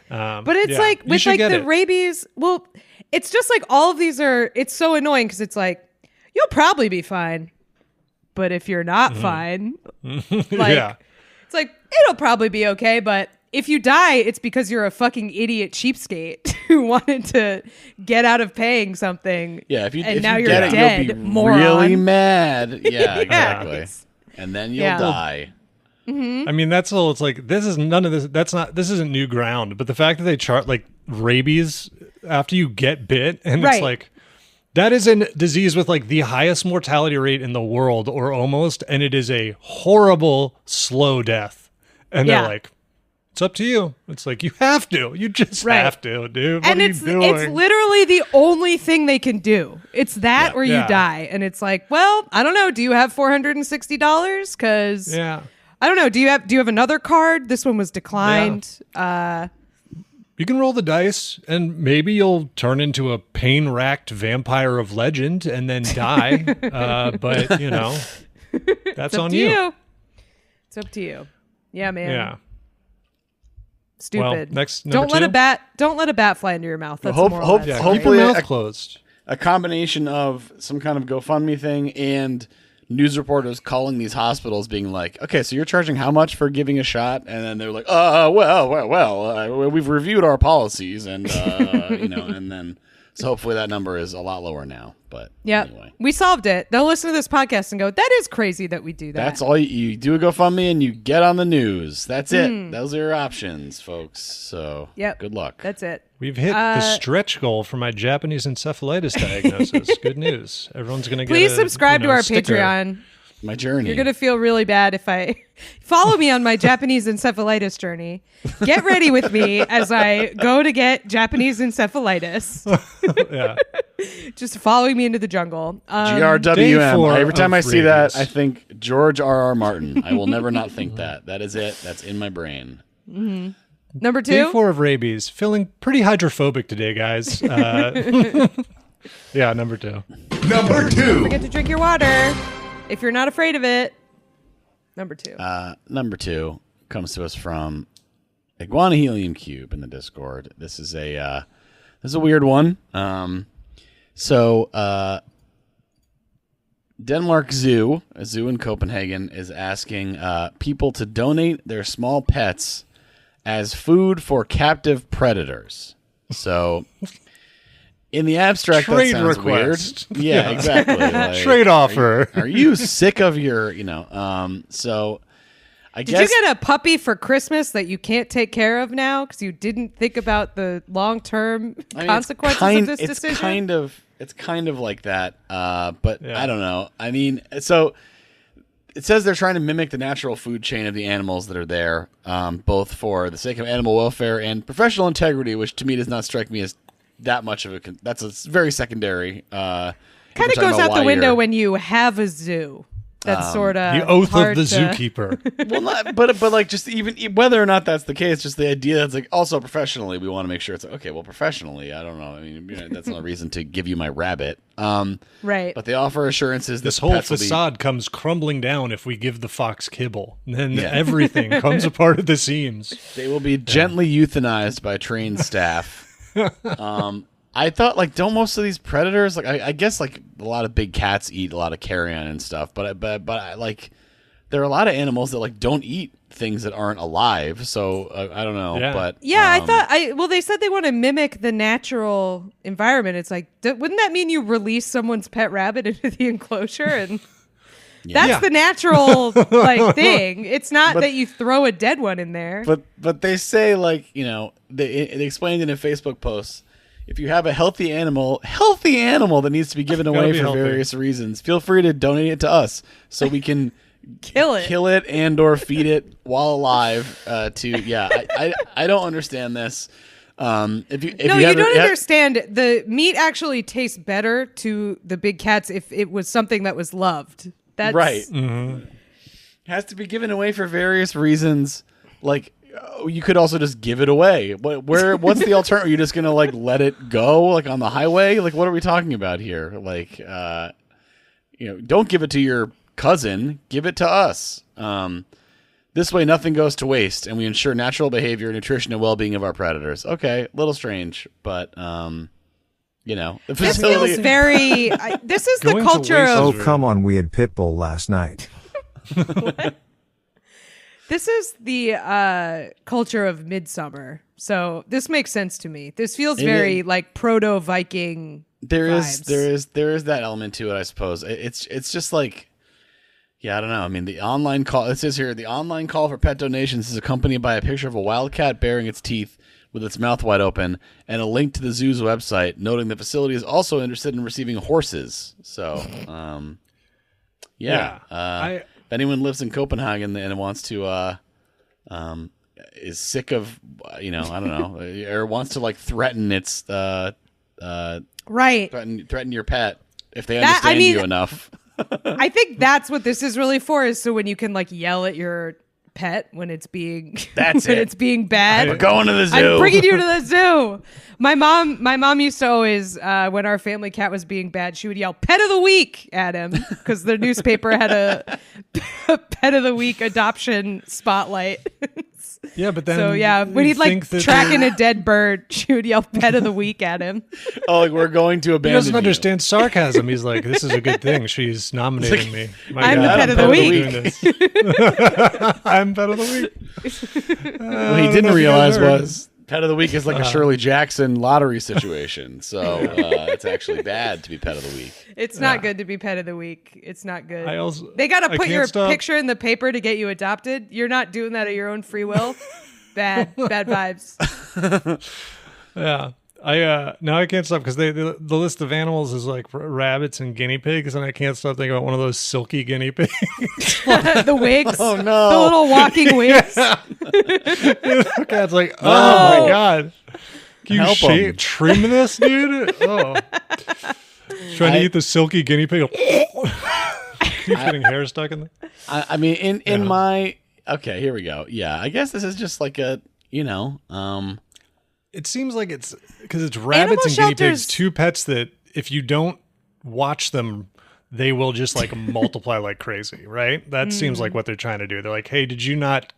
But it's with the rabies. Well, it's just all of these are. It's so annoying because it's you'll probably be fine, but if you're not fine, it's it'll probably be okay, but. If you die, it's because you're a fucking idiot cheapskate who wanted to get out of paying something. Yeah, if you you're get dead, it, you'll be moron. really mad. Yeah, exactly. And then you'll die. Mm-hmm. I mean, that's all. It's this is none of this. This isn't new ground. But the fact that they chart rabies after you get bit, and it's that is a disease with the highest mortality rate in the world, or almost, and it is a horrible slow death. And they're it's up to you. It's you have to. You just have to, dude. What are you doing? It's literally the only thing they can do. It's that or you die. And it's well, I don't know. Do you have $460? Because I don't know. Do you have another card? This one was declined. Yeah. You can roll the dice, and maybe you'll turn into a pain-racked vampire of legend and then die. But that's on you. It's up to you. Yeah, man. Yeah. Stupid. Well, next, don't let a bat fly into your mouth. That's hopefully keep your mouth closed. A combination of some kind of GoFundMe thing and news reporters calling these hospitals being okay, so you're charging how much for giving a shot? And then they're well, we've reviewed our policies and and then so hopefully that number is a lot lower now. But anyway. We solved it. They'll listen to this podcast and go, that is crazy that we do that. That's all you do a GoFundMe and you get on the news. That's it. Those are your options, folks. So good luck. That's it. We've hit the stretch goal for my Japanese encephalitis diagnosis. Good news. Everyone's going to get Please subscribe to our sticker. Patreon. My journey. You're going to feel really bad if I follow me on my Japanese encephalitis journey. Get ready with me as I go to get Japanese encephalitis. Just following me into the jungle. GRWM. Every time I see that, rabies. I think George R.R. Martin. I will never not think that. That is it. That's in my brain. Mm-hmm. Number 2? Day 4 of rabies. Feeling pretty hydrophobic today, guys. Number 2. Number 2. Don't forget to drink your water if you're not afraid of it. Number 2. Number 2 comes to us from Iguana Helium Cube in the Discord. This is a weird one. Denmark Zoo, a zoo in Copenhagen, is asking people to donate their small pets as food for captive predators. So, in the abstract, Trade that sounds request. weird. Yeah, exactly. Like, Trade offer. Are you sick of your, so I guess. Did you get a puppy for Christmas that you can't take care of now because you didn't think about the long-term consequences of this decision? It's kind of like that, but I don't know. I mean, so it says they're trying to mimic the natural food chain of the animals that are there, both for the sake of animal welfare and professional integrity, which to me does not strike me as that much of a. That's a very secondary. Kind of goes out the window when you have a zoo. That's sort of the oath of the zookeeper. Well, not, but like just even whether or not that's the case, just the idea that's like also professionally, we want to make sure it's okay. Well, professionally, I don't know. I mean, that's not a reason to give you my rabbit, right? But they offer assurances. This whole facade comes crumbling down if we give the fox kibble. Then everything comes apart at the seams. They will be gently euthanized by trained staff. I thought, like, don't most of these predators, like, I guess, like, a lot of big cats eat a lot of carrion and stuff, but like, there are a lot of animals that, like, don't eat things that aren't alive, so I don't know, but... Yeah, they said they want to mimic the natural environment. It's like, wouldn't that mean you release someone's pet rabbit into the enclosure? And that's the natural, like, thing. It's not that you throw a dead one in there. But they say, like, they explained in a Facebook post, if you have a healthy animal that needs to be given away for various reasons, feel free to donate it to us so we can kill it and or feed it while alive. I don't understand this. You don't understand. The meat actually tastes better to the big cats if it was something that was loved. That's right. Mm-hmm. Has to be given away for various reasons, like. You could also just give it away. What's the alternative? Are you just gonna like let it go like on the highway? Like what are we talking about here? Like don't give it to your cousin. Give it to us. This way, nothing goes to waste, and we ensure natural behavior, nutrition, and well-being of our predators. Okay, a little strange, but the this facility feels very. This is the culture of. Oh come on! We had Pitbull last night. What? This is the culture of Midsummer, so this makes sense to me. This feels very like proto-Viking. There is that element to it, I suppose. It's just like, I don't know. I mean, the online call. It says here the online call for pet donations is accompanied by a picture of a wildcat baring its teeth with its mouth wide open and a link to the zoo's website, noting the facility is also interested in receiving horses. So, if anyone lives in Copenhagen and wants to, is sick of, I don't know, or wants to like threaten its, right, threaten your pet if they understand you enough. I think that's what this is really for. Is so when you can like yell at your pet when it's being it's being bad. We're going to the zoo. I'm bringing you to the zoo. My mom used to always when our family cat was being bad, she would yell "Pet of the Week" at him because the newspaper had a Pet of the Week adoption spotlight. Yeah, but then when he'd like tracking a dead bird, she would yell "Pet of the Week" at him. Oh, like we're going to abandon. He doesn't understand sarcasm. He's like, "This is a good thing. She's nominating me. I'm the Pet of the Week. I'm Pet of the Week." What he didn't realize was Pet of the Week is like a Shirley Jackson lottery situation. So it's actually bad to be Pet of the Week. It's not good to be Pet of the Week. It's not good. They got to I put your stop. picture in the paper to get you adopted. You're not doing that of your own free will. Bad vibes. Yeah. Now I can't stop because the list of animals is like rabbits and guinea pigs, and I can't stop thinking about one of those silky guinea pigs. The wigs. Oh no! The little walking wigs. The cat's like, oh my god! Can you trim this, dude? Oh, trying to eat the silky guinea pig. Keep getting hair stuck in there. I mean, in my okay, here we go. Yeah, I guess this is just like a It seems like it's because it's rabbits and guinea pigs, two pets that if you don't watch them, they will just like multiply like crazy, right? That seems like what they're trying to do. They're like, hey, did you not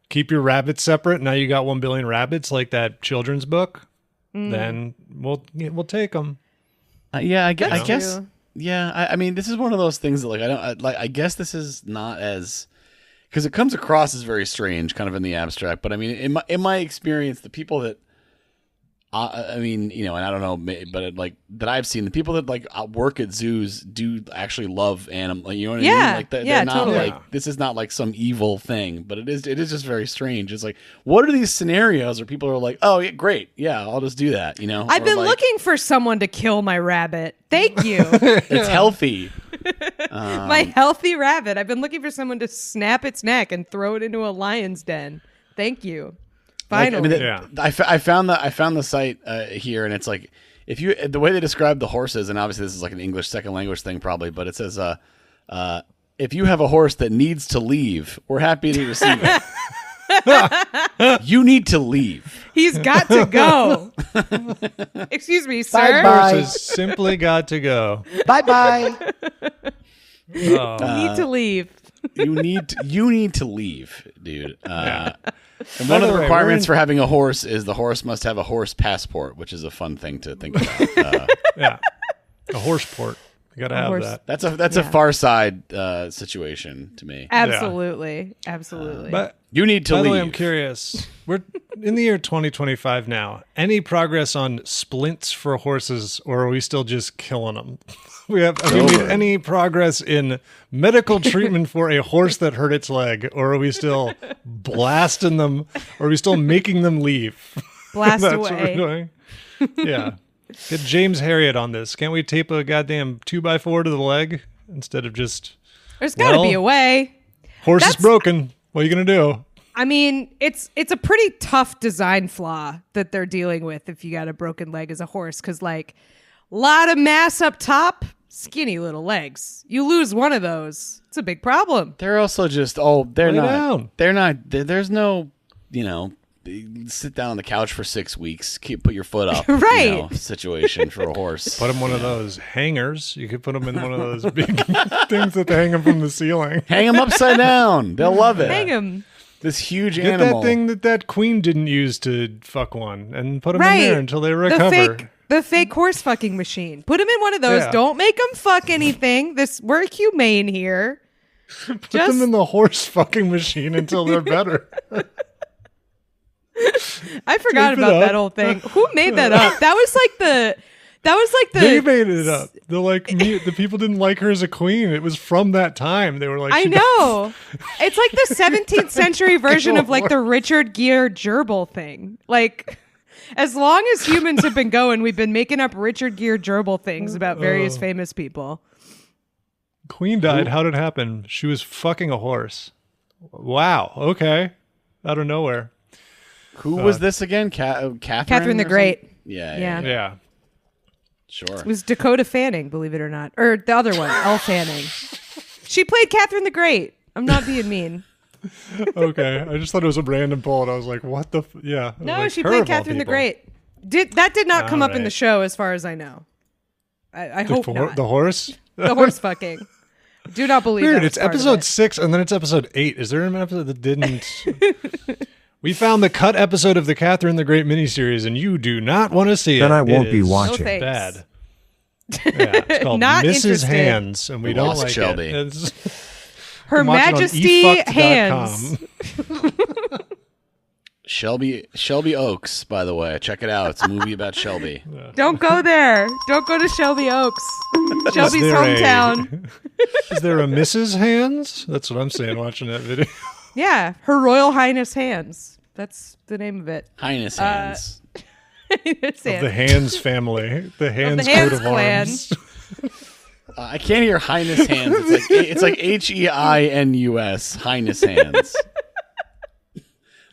keep your rabbits separate? Now you got 1 billion rabbits, like that children's book. Then we'll take them. I guess. Yeah, I mean, this is one of those things that I guess this is not as, because it comes across as very strange, kind of in the abstract. But I mean, in my experience, the people that, I mean, you know, and I don't know, but that I've seen, the people that work at zoos do actually love animals. You know what I mean? Like they're not totally. this is not like some evil thing, but it is just very strange. It's like, what are these scenarios where people are like, oh yeah, great, yeah, I'll just do that. You know, I've been looking for someone to kill my rabbit. Thank you. It's healthy. My healthy rabbit. I've been looking for someone to snap its neck and throw it into a lion's den. Thank you. Finally. I found the site here, and it's like, if you, the way they describe the horses, and obviously this is like an English second language thing probably, but it says if you have a horse that needs to leave, we're happy to receive it. You need to leave. He's got to go. Excuse me, sir. Horses simply got to go. Bye-bye. You need to leave. You need to leave, dude. And one of the requirements for having a horse is the horse must have a horse passport, which is a fun thing to think about. Yeah, a horse port. You gotta have that. That's a Far Side situation to me. Absolutely, absolutely. But you need to by leave. the way, I'm curious. We're in the year 2025 now. Any progress on splints for horses, or are we still just killing them? Have we made any progress in medical treatment for a horse that hurt its leg, or are we still blasting them, or are we still making them leave? Blast That's away. what we're doing. Yeah. Get James Harriet on this. Can't we tape a goddamn 2x4 to the leg instead of just... There's got to be a way. Horse is broken. What are you going to do? I mean, it's a pretty tough design flaw that they're dealing with if you got a broken leg as a horse, because like a lot of mass up top, skinny little legs. You lose one of those, it's a big problem. They're also just they're not. There's no, you know, sit down on the couch for 6 weeks, put your foot up, right? You know, situation for a horse. Put them one of those hangers. You could put them in one of those big things that they hang them from the ceiling. Hang them upside down. They'll love it. Hang them. This huge Get animal. that thing that queen didn't use to fuck one, and put them in there until they recover. The fake horse fucking machine. Put them in one of those. Yeah. Don't make them fuck anything. We're humane here. Put them in the horse fucking machine until they're better. I forgot about that whole thing. Who made that up? That was like the. They made it up. They're like, the people didn't like her as a queen. It was from that time. They were like, I know. It's like the 17th century version of like the Richard Gere gerbil thing. Like, as long as humans have been going, we've been making up Richard Gere gerbil things about various famous people. Queen died. How did it happen? She was fucking a horse. Wow. Okay. Out of nowhere. Who was this again? Catherine? Catherine the Great. Yeah. Sure. It was Dakota Fanning, believe it or not. Or the other one, Elle Fanning. She played Catherine the Great. I'm not being mean. Okay. I just thought it was a random poll, and I was like, what the... Yeah. No, like, she played Catherine the Great. That did not come up in the show, as far as I know. I hope not. The horse? The horse fucking. Do not believe Weird. that. It's episode 6, and then it's episode 8. Is there an episode that didn't... We found the cut episode of the Catherine the Great miniseries, and you do not want to see it. Then I won't be No watching. thanks. Bad. Yeah, it's called Not Mrs. interested. Hands, and we don't Lost like Shelby. it. It's, Her you can watch it on Majesty efucked.com. Hands. Shelby Oaks, by the way. Check it out. It's a movie about Shelby. Don't go there. Don't go to Shelby Oaks. Shelby's there hometown. Is there a Mrs. Hands? That's what I'm saying watching that video. Yeah, Her Royal Highness Hands. That's the name of it. Highness hands. It's Of the Hands family. The Hands Hands coat of clan. arms. I can't hear Highness hands. It's like HEINUS. Highness hands.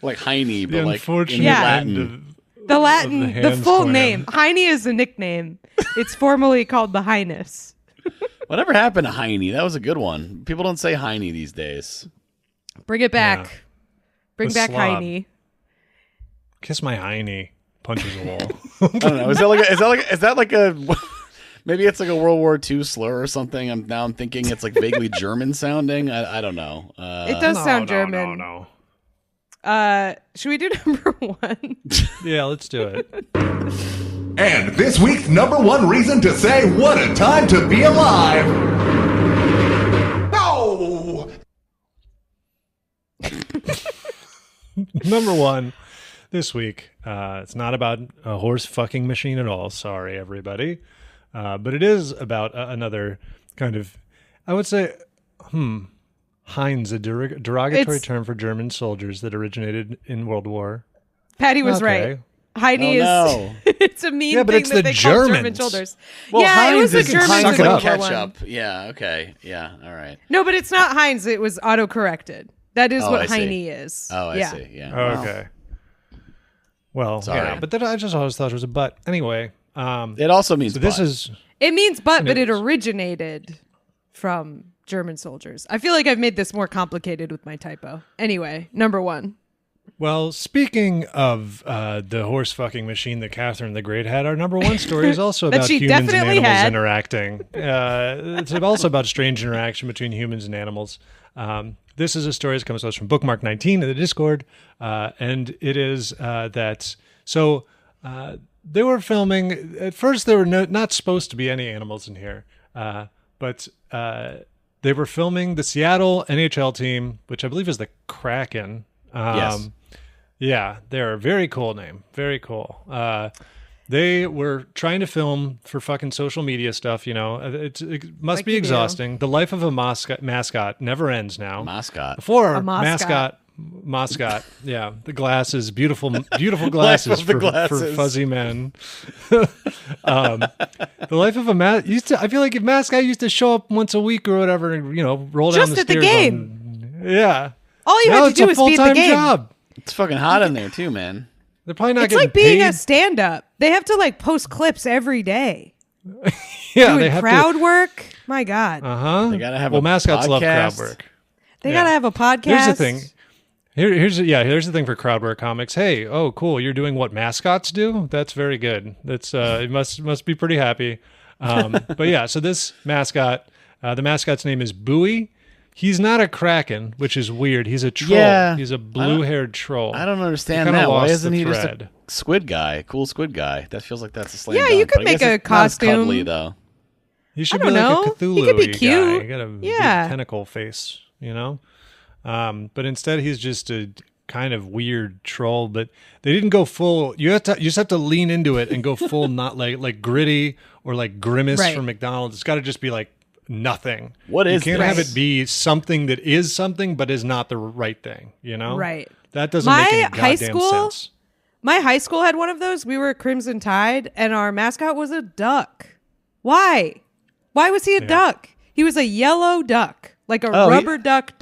Like Heine, but The like in unfortunate Latin. end of The Latin, the the Hands full clan. name. Heine is a nickname. It's formally called the Highness. Whatever happened to Heine? That was a good one. People don't say Heine these days. Bring it back. Yeah. Bring The back slob. Heine. Kiss my hiney. Punches a wall. I don't know. Is that like a Maybe it's like a World War II slur or something. I'm thinking it's like vaguely German sounding. I don't know. It does sound German. No. Should we do number 1? Yeah, let's do it. And this week's number 1 reason to say what a time to be alive. No! Number 1 this week. It's not about a horse fucking machine at all. Sorry, everybody. But it is about another kind of, I would say, Heinz, a derogatory term for German soldiers that originated in World War. Patty was right. Heine is. It's a mean but thing it's that the they call German Germans. shoulders. Well, yeah, Heinz it was a is German Heinz is World like War ketchup. I. Yeah. Okay. Yeah. All right. No, but it's not Heinz. It was auto-corrected. That is what I see. Heine is. Oh, I yeah. see. Yeah. Oh, okay. Well, Sorry. yeah, but then I just always thought it was a butt. Anyway, It also means this butt. is It means but it is. originated from German soldiers. I feel like I've made this more complicated with my typo. Anyway, number 1. well. Speaking of the horse fucking machine that Catherine the Great had, our number 1 story is also That about she humans and definitely animals had. interacting. It's also about strange interaction between humans and animals. This is a story that comes to us from Bookmark 19 in the Discord, and it is that so they were filming. At first, there were not supposed to be any animals in here, but they were filming the Seattle NHL team, which I believe is the Kraken. Yes. Yeah, they're a very cool name. Very cool. They were trying to film for fucking social media stuff, It must Like be you do. exhausting. The life of a mascot never ends now. Mascot. Before A mascot. mascot. Yeah, the glasses, beautiful glasses, Life of the for glasses. fuzzy men. The life of a I feel like if mascot used to show up once a week or whatever, and roll down Just the at the stairs. game. Yeah. All you Now have to it's do a is be at the full-time game. job. It's fucking hot in there too, man. They're probably not It's getting like being paid. a stand-up. They have to like post clips every day. Yeah, Doing they have crowd work. My God. They gotta have Well, a mascots love podcast. crowd work. They yeah. gotta have a podcast. Here's the thing. Here's the thing for crowd work comics. Hey, oh cool, you're doing what mascots do? That's very good. That's it must be pretty happy. But yeah, so this mascot, the mascot's name is Bowie. He's not a kraken, which is weird. He's a troll. Yeah. He's a blue-haired troll. I don't understand He kinda that. Why lost isn't the he just a thread. squid guy? Cool squid guy. That feels like that's a slam Yeah, dunk. you could But I make guess a it's not as costume. cuddly, though. He should I be don't like know. a Cthulhu He could be guy. cute. He got a big Yeah. tentacle face, But instead, he's just a kind of weird troll. But they didn't go full. You just have to lean into it and go full, not like gritty or like Grimace Right. from McDonald's. It's got to just be like nothing. What is you can't have this? it be something that is something but is not the right thing. Right. That doesn't My make any high goddamn school- sense. My high school had one of those. We were Crimson Tide, and our mascot was a duck. Why? Why was he a duck? He was a yellow duck, like a rubber duck.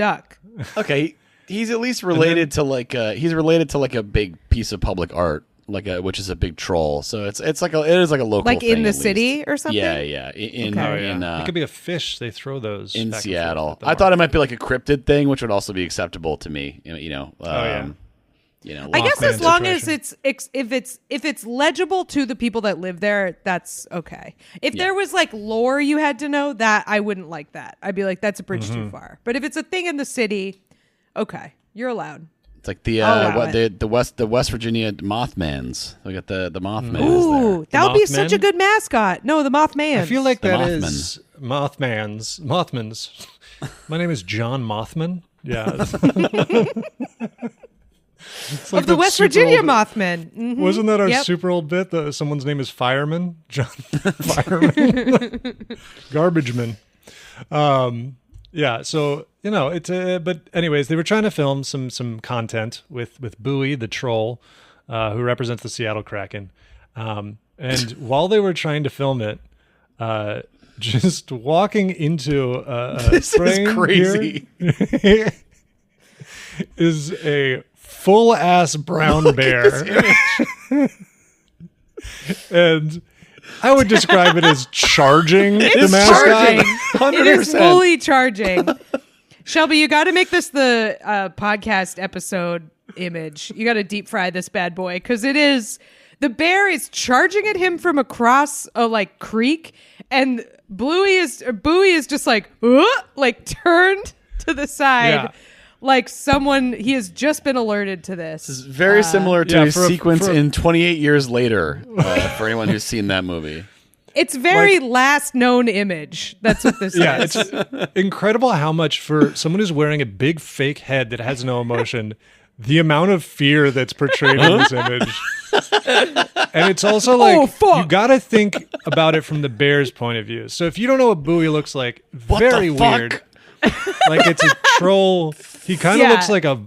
Okay, he's at least related to like a big piece of public art, which is a big troll. So it is like a local Like thing, in the at least. city or something? Yeah. In it could be a fish. They throw those in back and Seattle. forth at the I thought it might be like a cryptid thing, which would also be acceptable to me. I guess as Mothman long as situation. if it's legible to the people that live there, that's okay. If there was like lore you had to know, that I wouldn't like that. I'd be like, that's a bridge too far. But if it's a thing in the city, okay, you're allowed. It's like the West Virginia Mothmans. We got the Mothman. Ooh, that would be such a Mothmen? good mascot. No, the Mothman. I feel like The that Mothman. is Mothman's. My name is John Mothman. Yeah. It's like of the that West super Virginia old- Mothman. Mhm. Wasn't that our Yep. super old bit? Someone's name is Fireman? John Fireman. Garbage man. Yeah, so, it's but anyways, they were trying to film some content with Bowie, the troll, who represents the Seattle Kraken. And while they were trying to film it, just walking into a This is frame crazy. here is a full ass brown bear. And I would describe it as charging the It's mascot. charging. It is fully charging. Shelby, you got to make this the podcast episode image. You got to deep fry this bad boy because it is. the bear is charging at him from across a like creek, and Bowie is just like turned to the side. Yeah. Like he has just been alerted to this. This is very similar to a sequence in 28 Years Later, for anyone who's seen that movie. It's very last known image. That's what this is. Yeah, it's incredible how much for someone who's wearing a big fake head that has no emotion, the amount of fear that's portrayed in this image. And it's also like, you got to think about it from the bear's point of view. So if you don't know what Bowie looks like, very weird. Like it's a troll. He kind of looks like a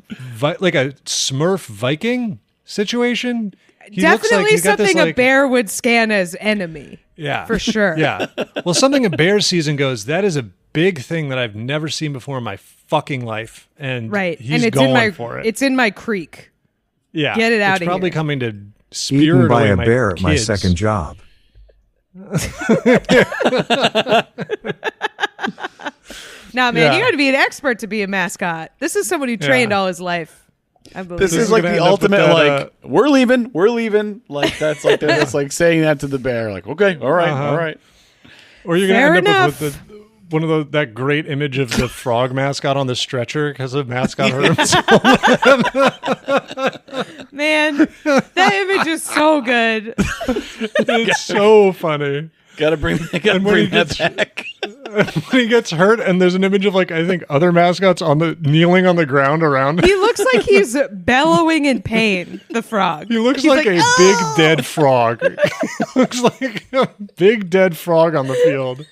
Smurf Viking situation. He Definitely something a bear would scan as enemy. Yeah. For sure. Yeah. Well, something a bear sees and goes, that is a big thing that I've never seen before in my fucking life. And he's it's going for it. It's in my creek. Yeah. Get it out of here. It's probably coming to spirit Eaten by away a my bear at my kids. second job. Nah, man, you got to be an expert to be a mascot. This is someone who trained all his life. I believe. This is like the ultimate, we're leaving. Like that's like they're just like saying that to the bear. Like, okay, all right. Or you're gonna end up with one of that great image of the frog mascot on the stretcher because the mascot hurt himself. Man, that image is so good. It's so funny. Gotta bring that back. When he gets hurt, and there's an image of I think other mascots kneeling on the ground around him. He looks like he's bellowing in pain. The frog. He looks like a big dead frog. He looks like a big dead frog on the field.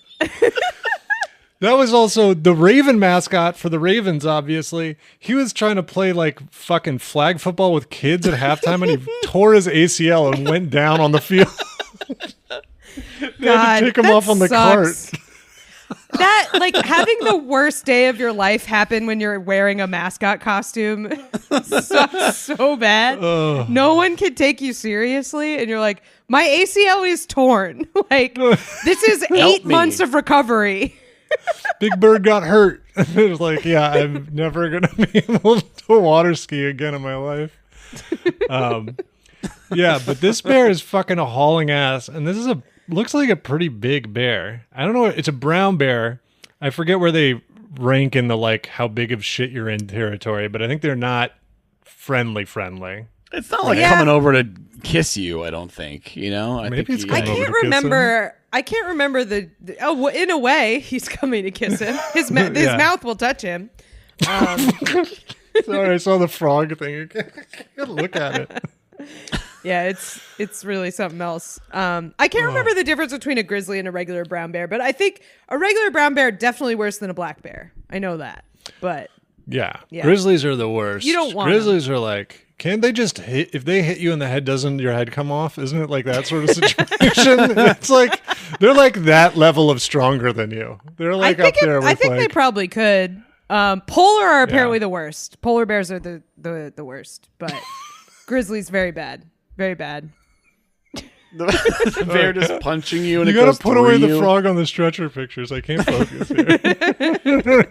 That was also the Raven mascot for the Ravens, obviously. He was trying to play fucking flag football with kids at halftime, and he tore his ACL and went down on the field. They had to take him off on the cart. That, having the worst day of your life happen when you're wearing a mascot costume sucks so bad. No one can take you seriously, and you're like, my ACL is torn. This is 8 months of recovery. Big Bird got hurt. It was like, yeah, I'm never going to be able to water ski again in my life. Yeah, but this bear is fucking hauling ass, and this is looks like a pretty big bear. I don't know. It's a brown bear. I forget where they rank in the how big of shit you're in territory, but I think they're not friendly. It's not coming over to kiss you. I don't think. Maybe it's I can't remember. I can't remember the. Oh, in a way, he's coming to kiss him. His mouth will touch him. Sorry, I saw the frog thing. Look at it. Yeah, it's really something else. I can't remember the difference between a grizzly and a regular brown bear, but I think a regular brown bear definitely worse than a black bear. I know that, but yeah. Grizzlies are the worst. You don't want grizzlies are can't they just hit? If they hit you in the head, doesn't your head come off? Isn't it like that sort of situation? It's they're that level of stronger than you. They're up there. With I think they probably could. Polar are apparently the worst. Polar bears are the worst, but grizzlies very bad. Very bad. The bear just punching you, and you gotta put away the frog on the stretcher pictures. I can't focus here.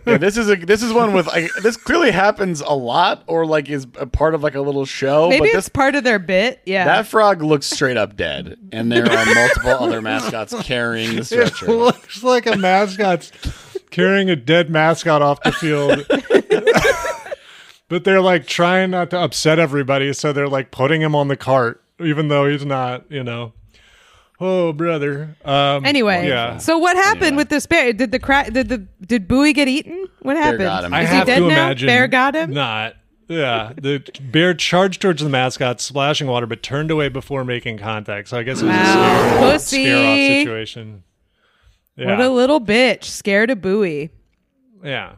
Yeah, this is one with this clearly happens a lot, or is a part of a little show. Maybe but it's part of their bit. Yeah, that frog looks straight up dead, and there are multiple other mascots carrying the stretcher. It looks like a mascot's carrying a dead mascot off the field. But they're trying not to upset everybody, so they're putting him on the cart, even though he's not, Oh, brother. Anyway, so what happened with this bear? Did Bowie get eaten? What happened? Bear got him. I Is have he dead to now? imagine. Bear got him? Not. Yeah, the bear charged towards the mascot, splashing water, but turned away before making contact. So I guess it was a scare-off situation. Yeah. What a little bitch. Scared of Bowie. Yeah.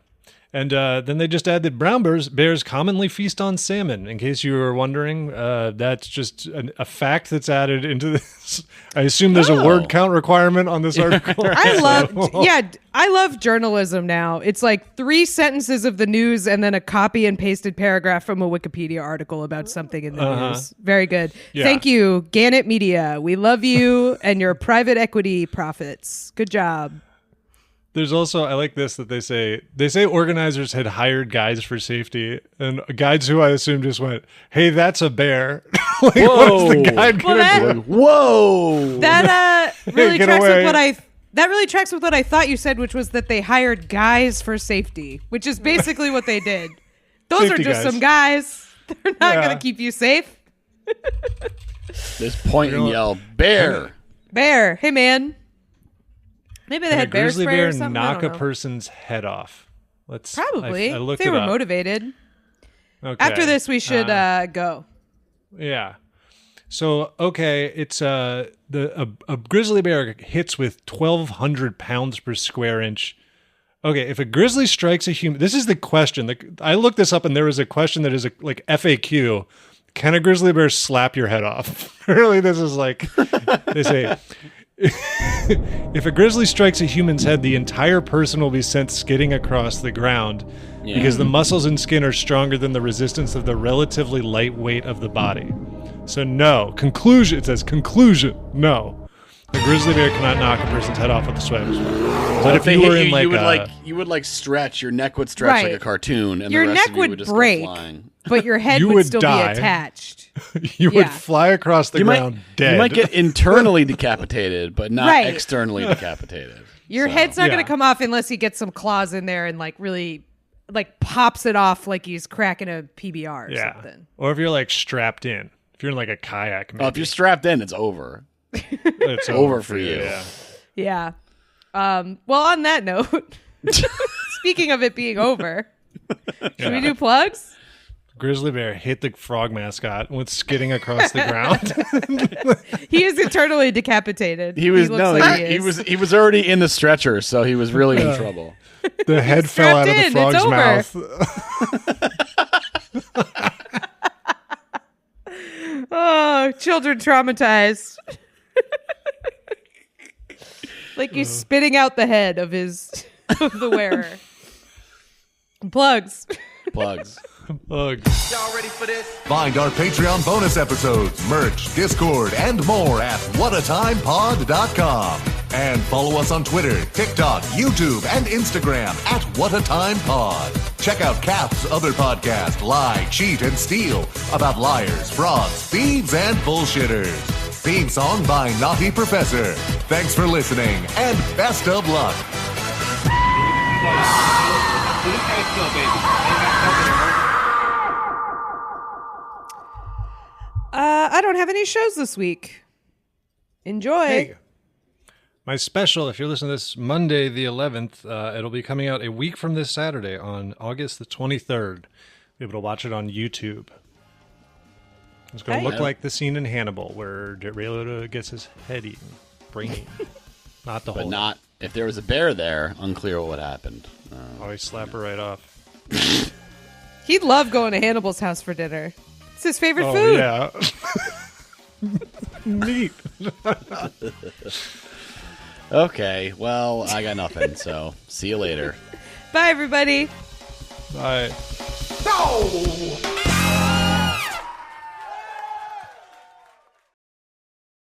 And then they just add that brown bears commonly feast on salmon. In case you were wondering, that's just a fact that's added into this. I assume there's a word count requirement on this article. I love journalism now. It's 3 sentences of the news and then a copy and pasted paragraph from a Wikipedia article about something in the news. Very good. Yeah. Thank you, Gannett Media. We love you and your private equity profits. Good job. There's also, I like this, that they say organizers had hired guides for safety, and guides who I assume just went, "Hey, that's a bear." Like, Whoa. what's the guide gonna do? Whoa! That really Get tracks away. with what I thought you said, which was that they hired guys for safety, which is basically what they did. Those Safety are just guys. some guys. They're not Yeah. going to keep you safe. Just point and yell, bear. Bear, hey man. Maybe they Can a had bear grizzly spray bear or something. knock I a don't know. person's head off? Probably. I looked they it were up. motivated. Okay. After this, we should go. Yeah. So okay, it's a grizzly bear hits with 1,200 pounds per square inch. Okay, if a grizzly strikes a human, this is the question. I looked this up, and there was a question that is like FAQ. Can a grizzly bear slap your head off? Really, this is like they say. If a grizzly strikes a human's head, the entire person will be sent skidding across the ground because the muscles and skin are stronger than the resistance of the relatively light weight of the body. So no. Conclusion. It says conclusion. No. A grizzly bear cannot knock a person's head off with a swim. But if they you hit were you, in you would stretch. Your neck would stretch like Right. a cartoon, and Your the rest neck of you would would just break. go flying. But your head You would would still die. be attached. you would Yeah. fly across the ground dead. You might get internally decapitated, but not Right. externally decapitated. Your So- head's not going Yeah. to come off unless he gets some claws in there and like really like pops it off like he's cracking a PBR or something. Or if you're like strapped in. If you're in like a kayak, maybe. Oh, if you're strapped in, it's over. it's over for you. Yeah. Yeah. Well, on that note, speaking of it being over, should we do plugs? Grizzly bear hit the frog mascot and went skidding across the ground. He is eternally decapitated. He was looks no, like he is. was already in the stretcher, so he was really in trouble. The head fell out of the strapped in, it's frog's over. mouth. Oh, children traumatized. Like he's spitting out the head of the wearer. Plugs. Plugs. Ugh. Find our Patreon bonus episodes, merch, Discord, and more at whatatimepod.com. And follow us on Twitter, TikTok, YouTube, and Instagram at whatatimepod. Check out Kath's other podcast, Lie, Cheat, and Steal, about liars, frauds, thieves, and bullshitters. Theme song by Naughty Professor. Thanks for listening, and best of luck. I don't have any shows this week. Enjoy. Hey, my special, if you're listening to this Monday the 11th, it'll be coming out a week from this Saturday on August the 23rd. Be able to watch it on YouTube. It's going to Hey. look like the scene in Hannibal where Ray Liotta gets his head eaten, brain eaten. Not the whole But not if there was a bear there. Unclear what happened. Always slap her right off. He'd love going to Hannibal's house for dinner. It's his favorite Oh, food. yeah. Neat. Okay, well, I got nothing, so see you later. Bye, everybody. Bye. No!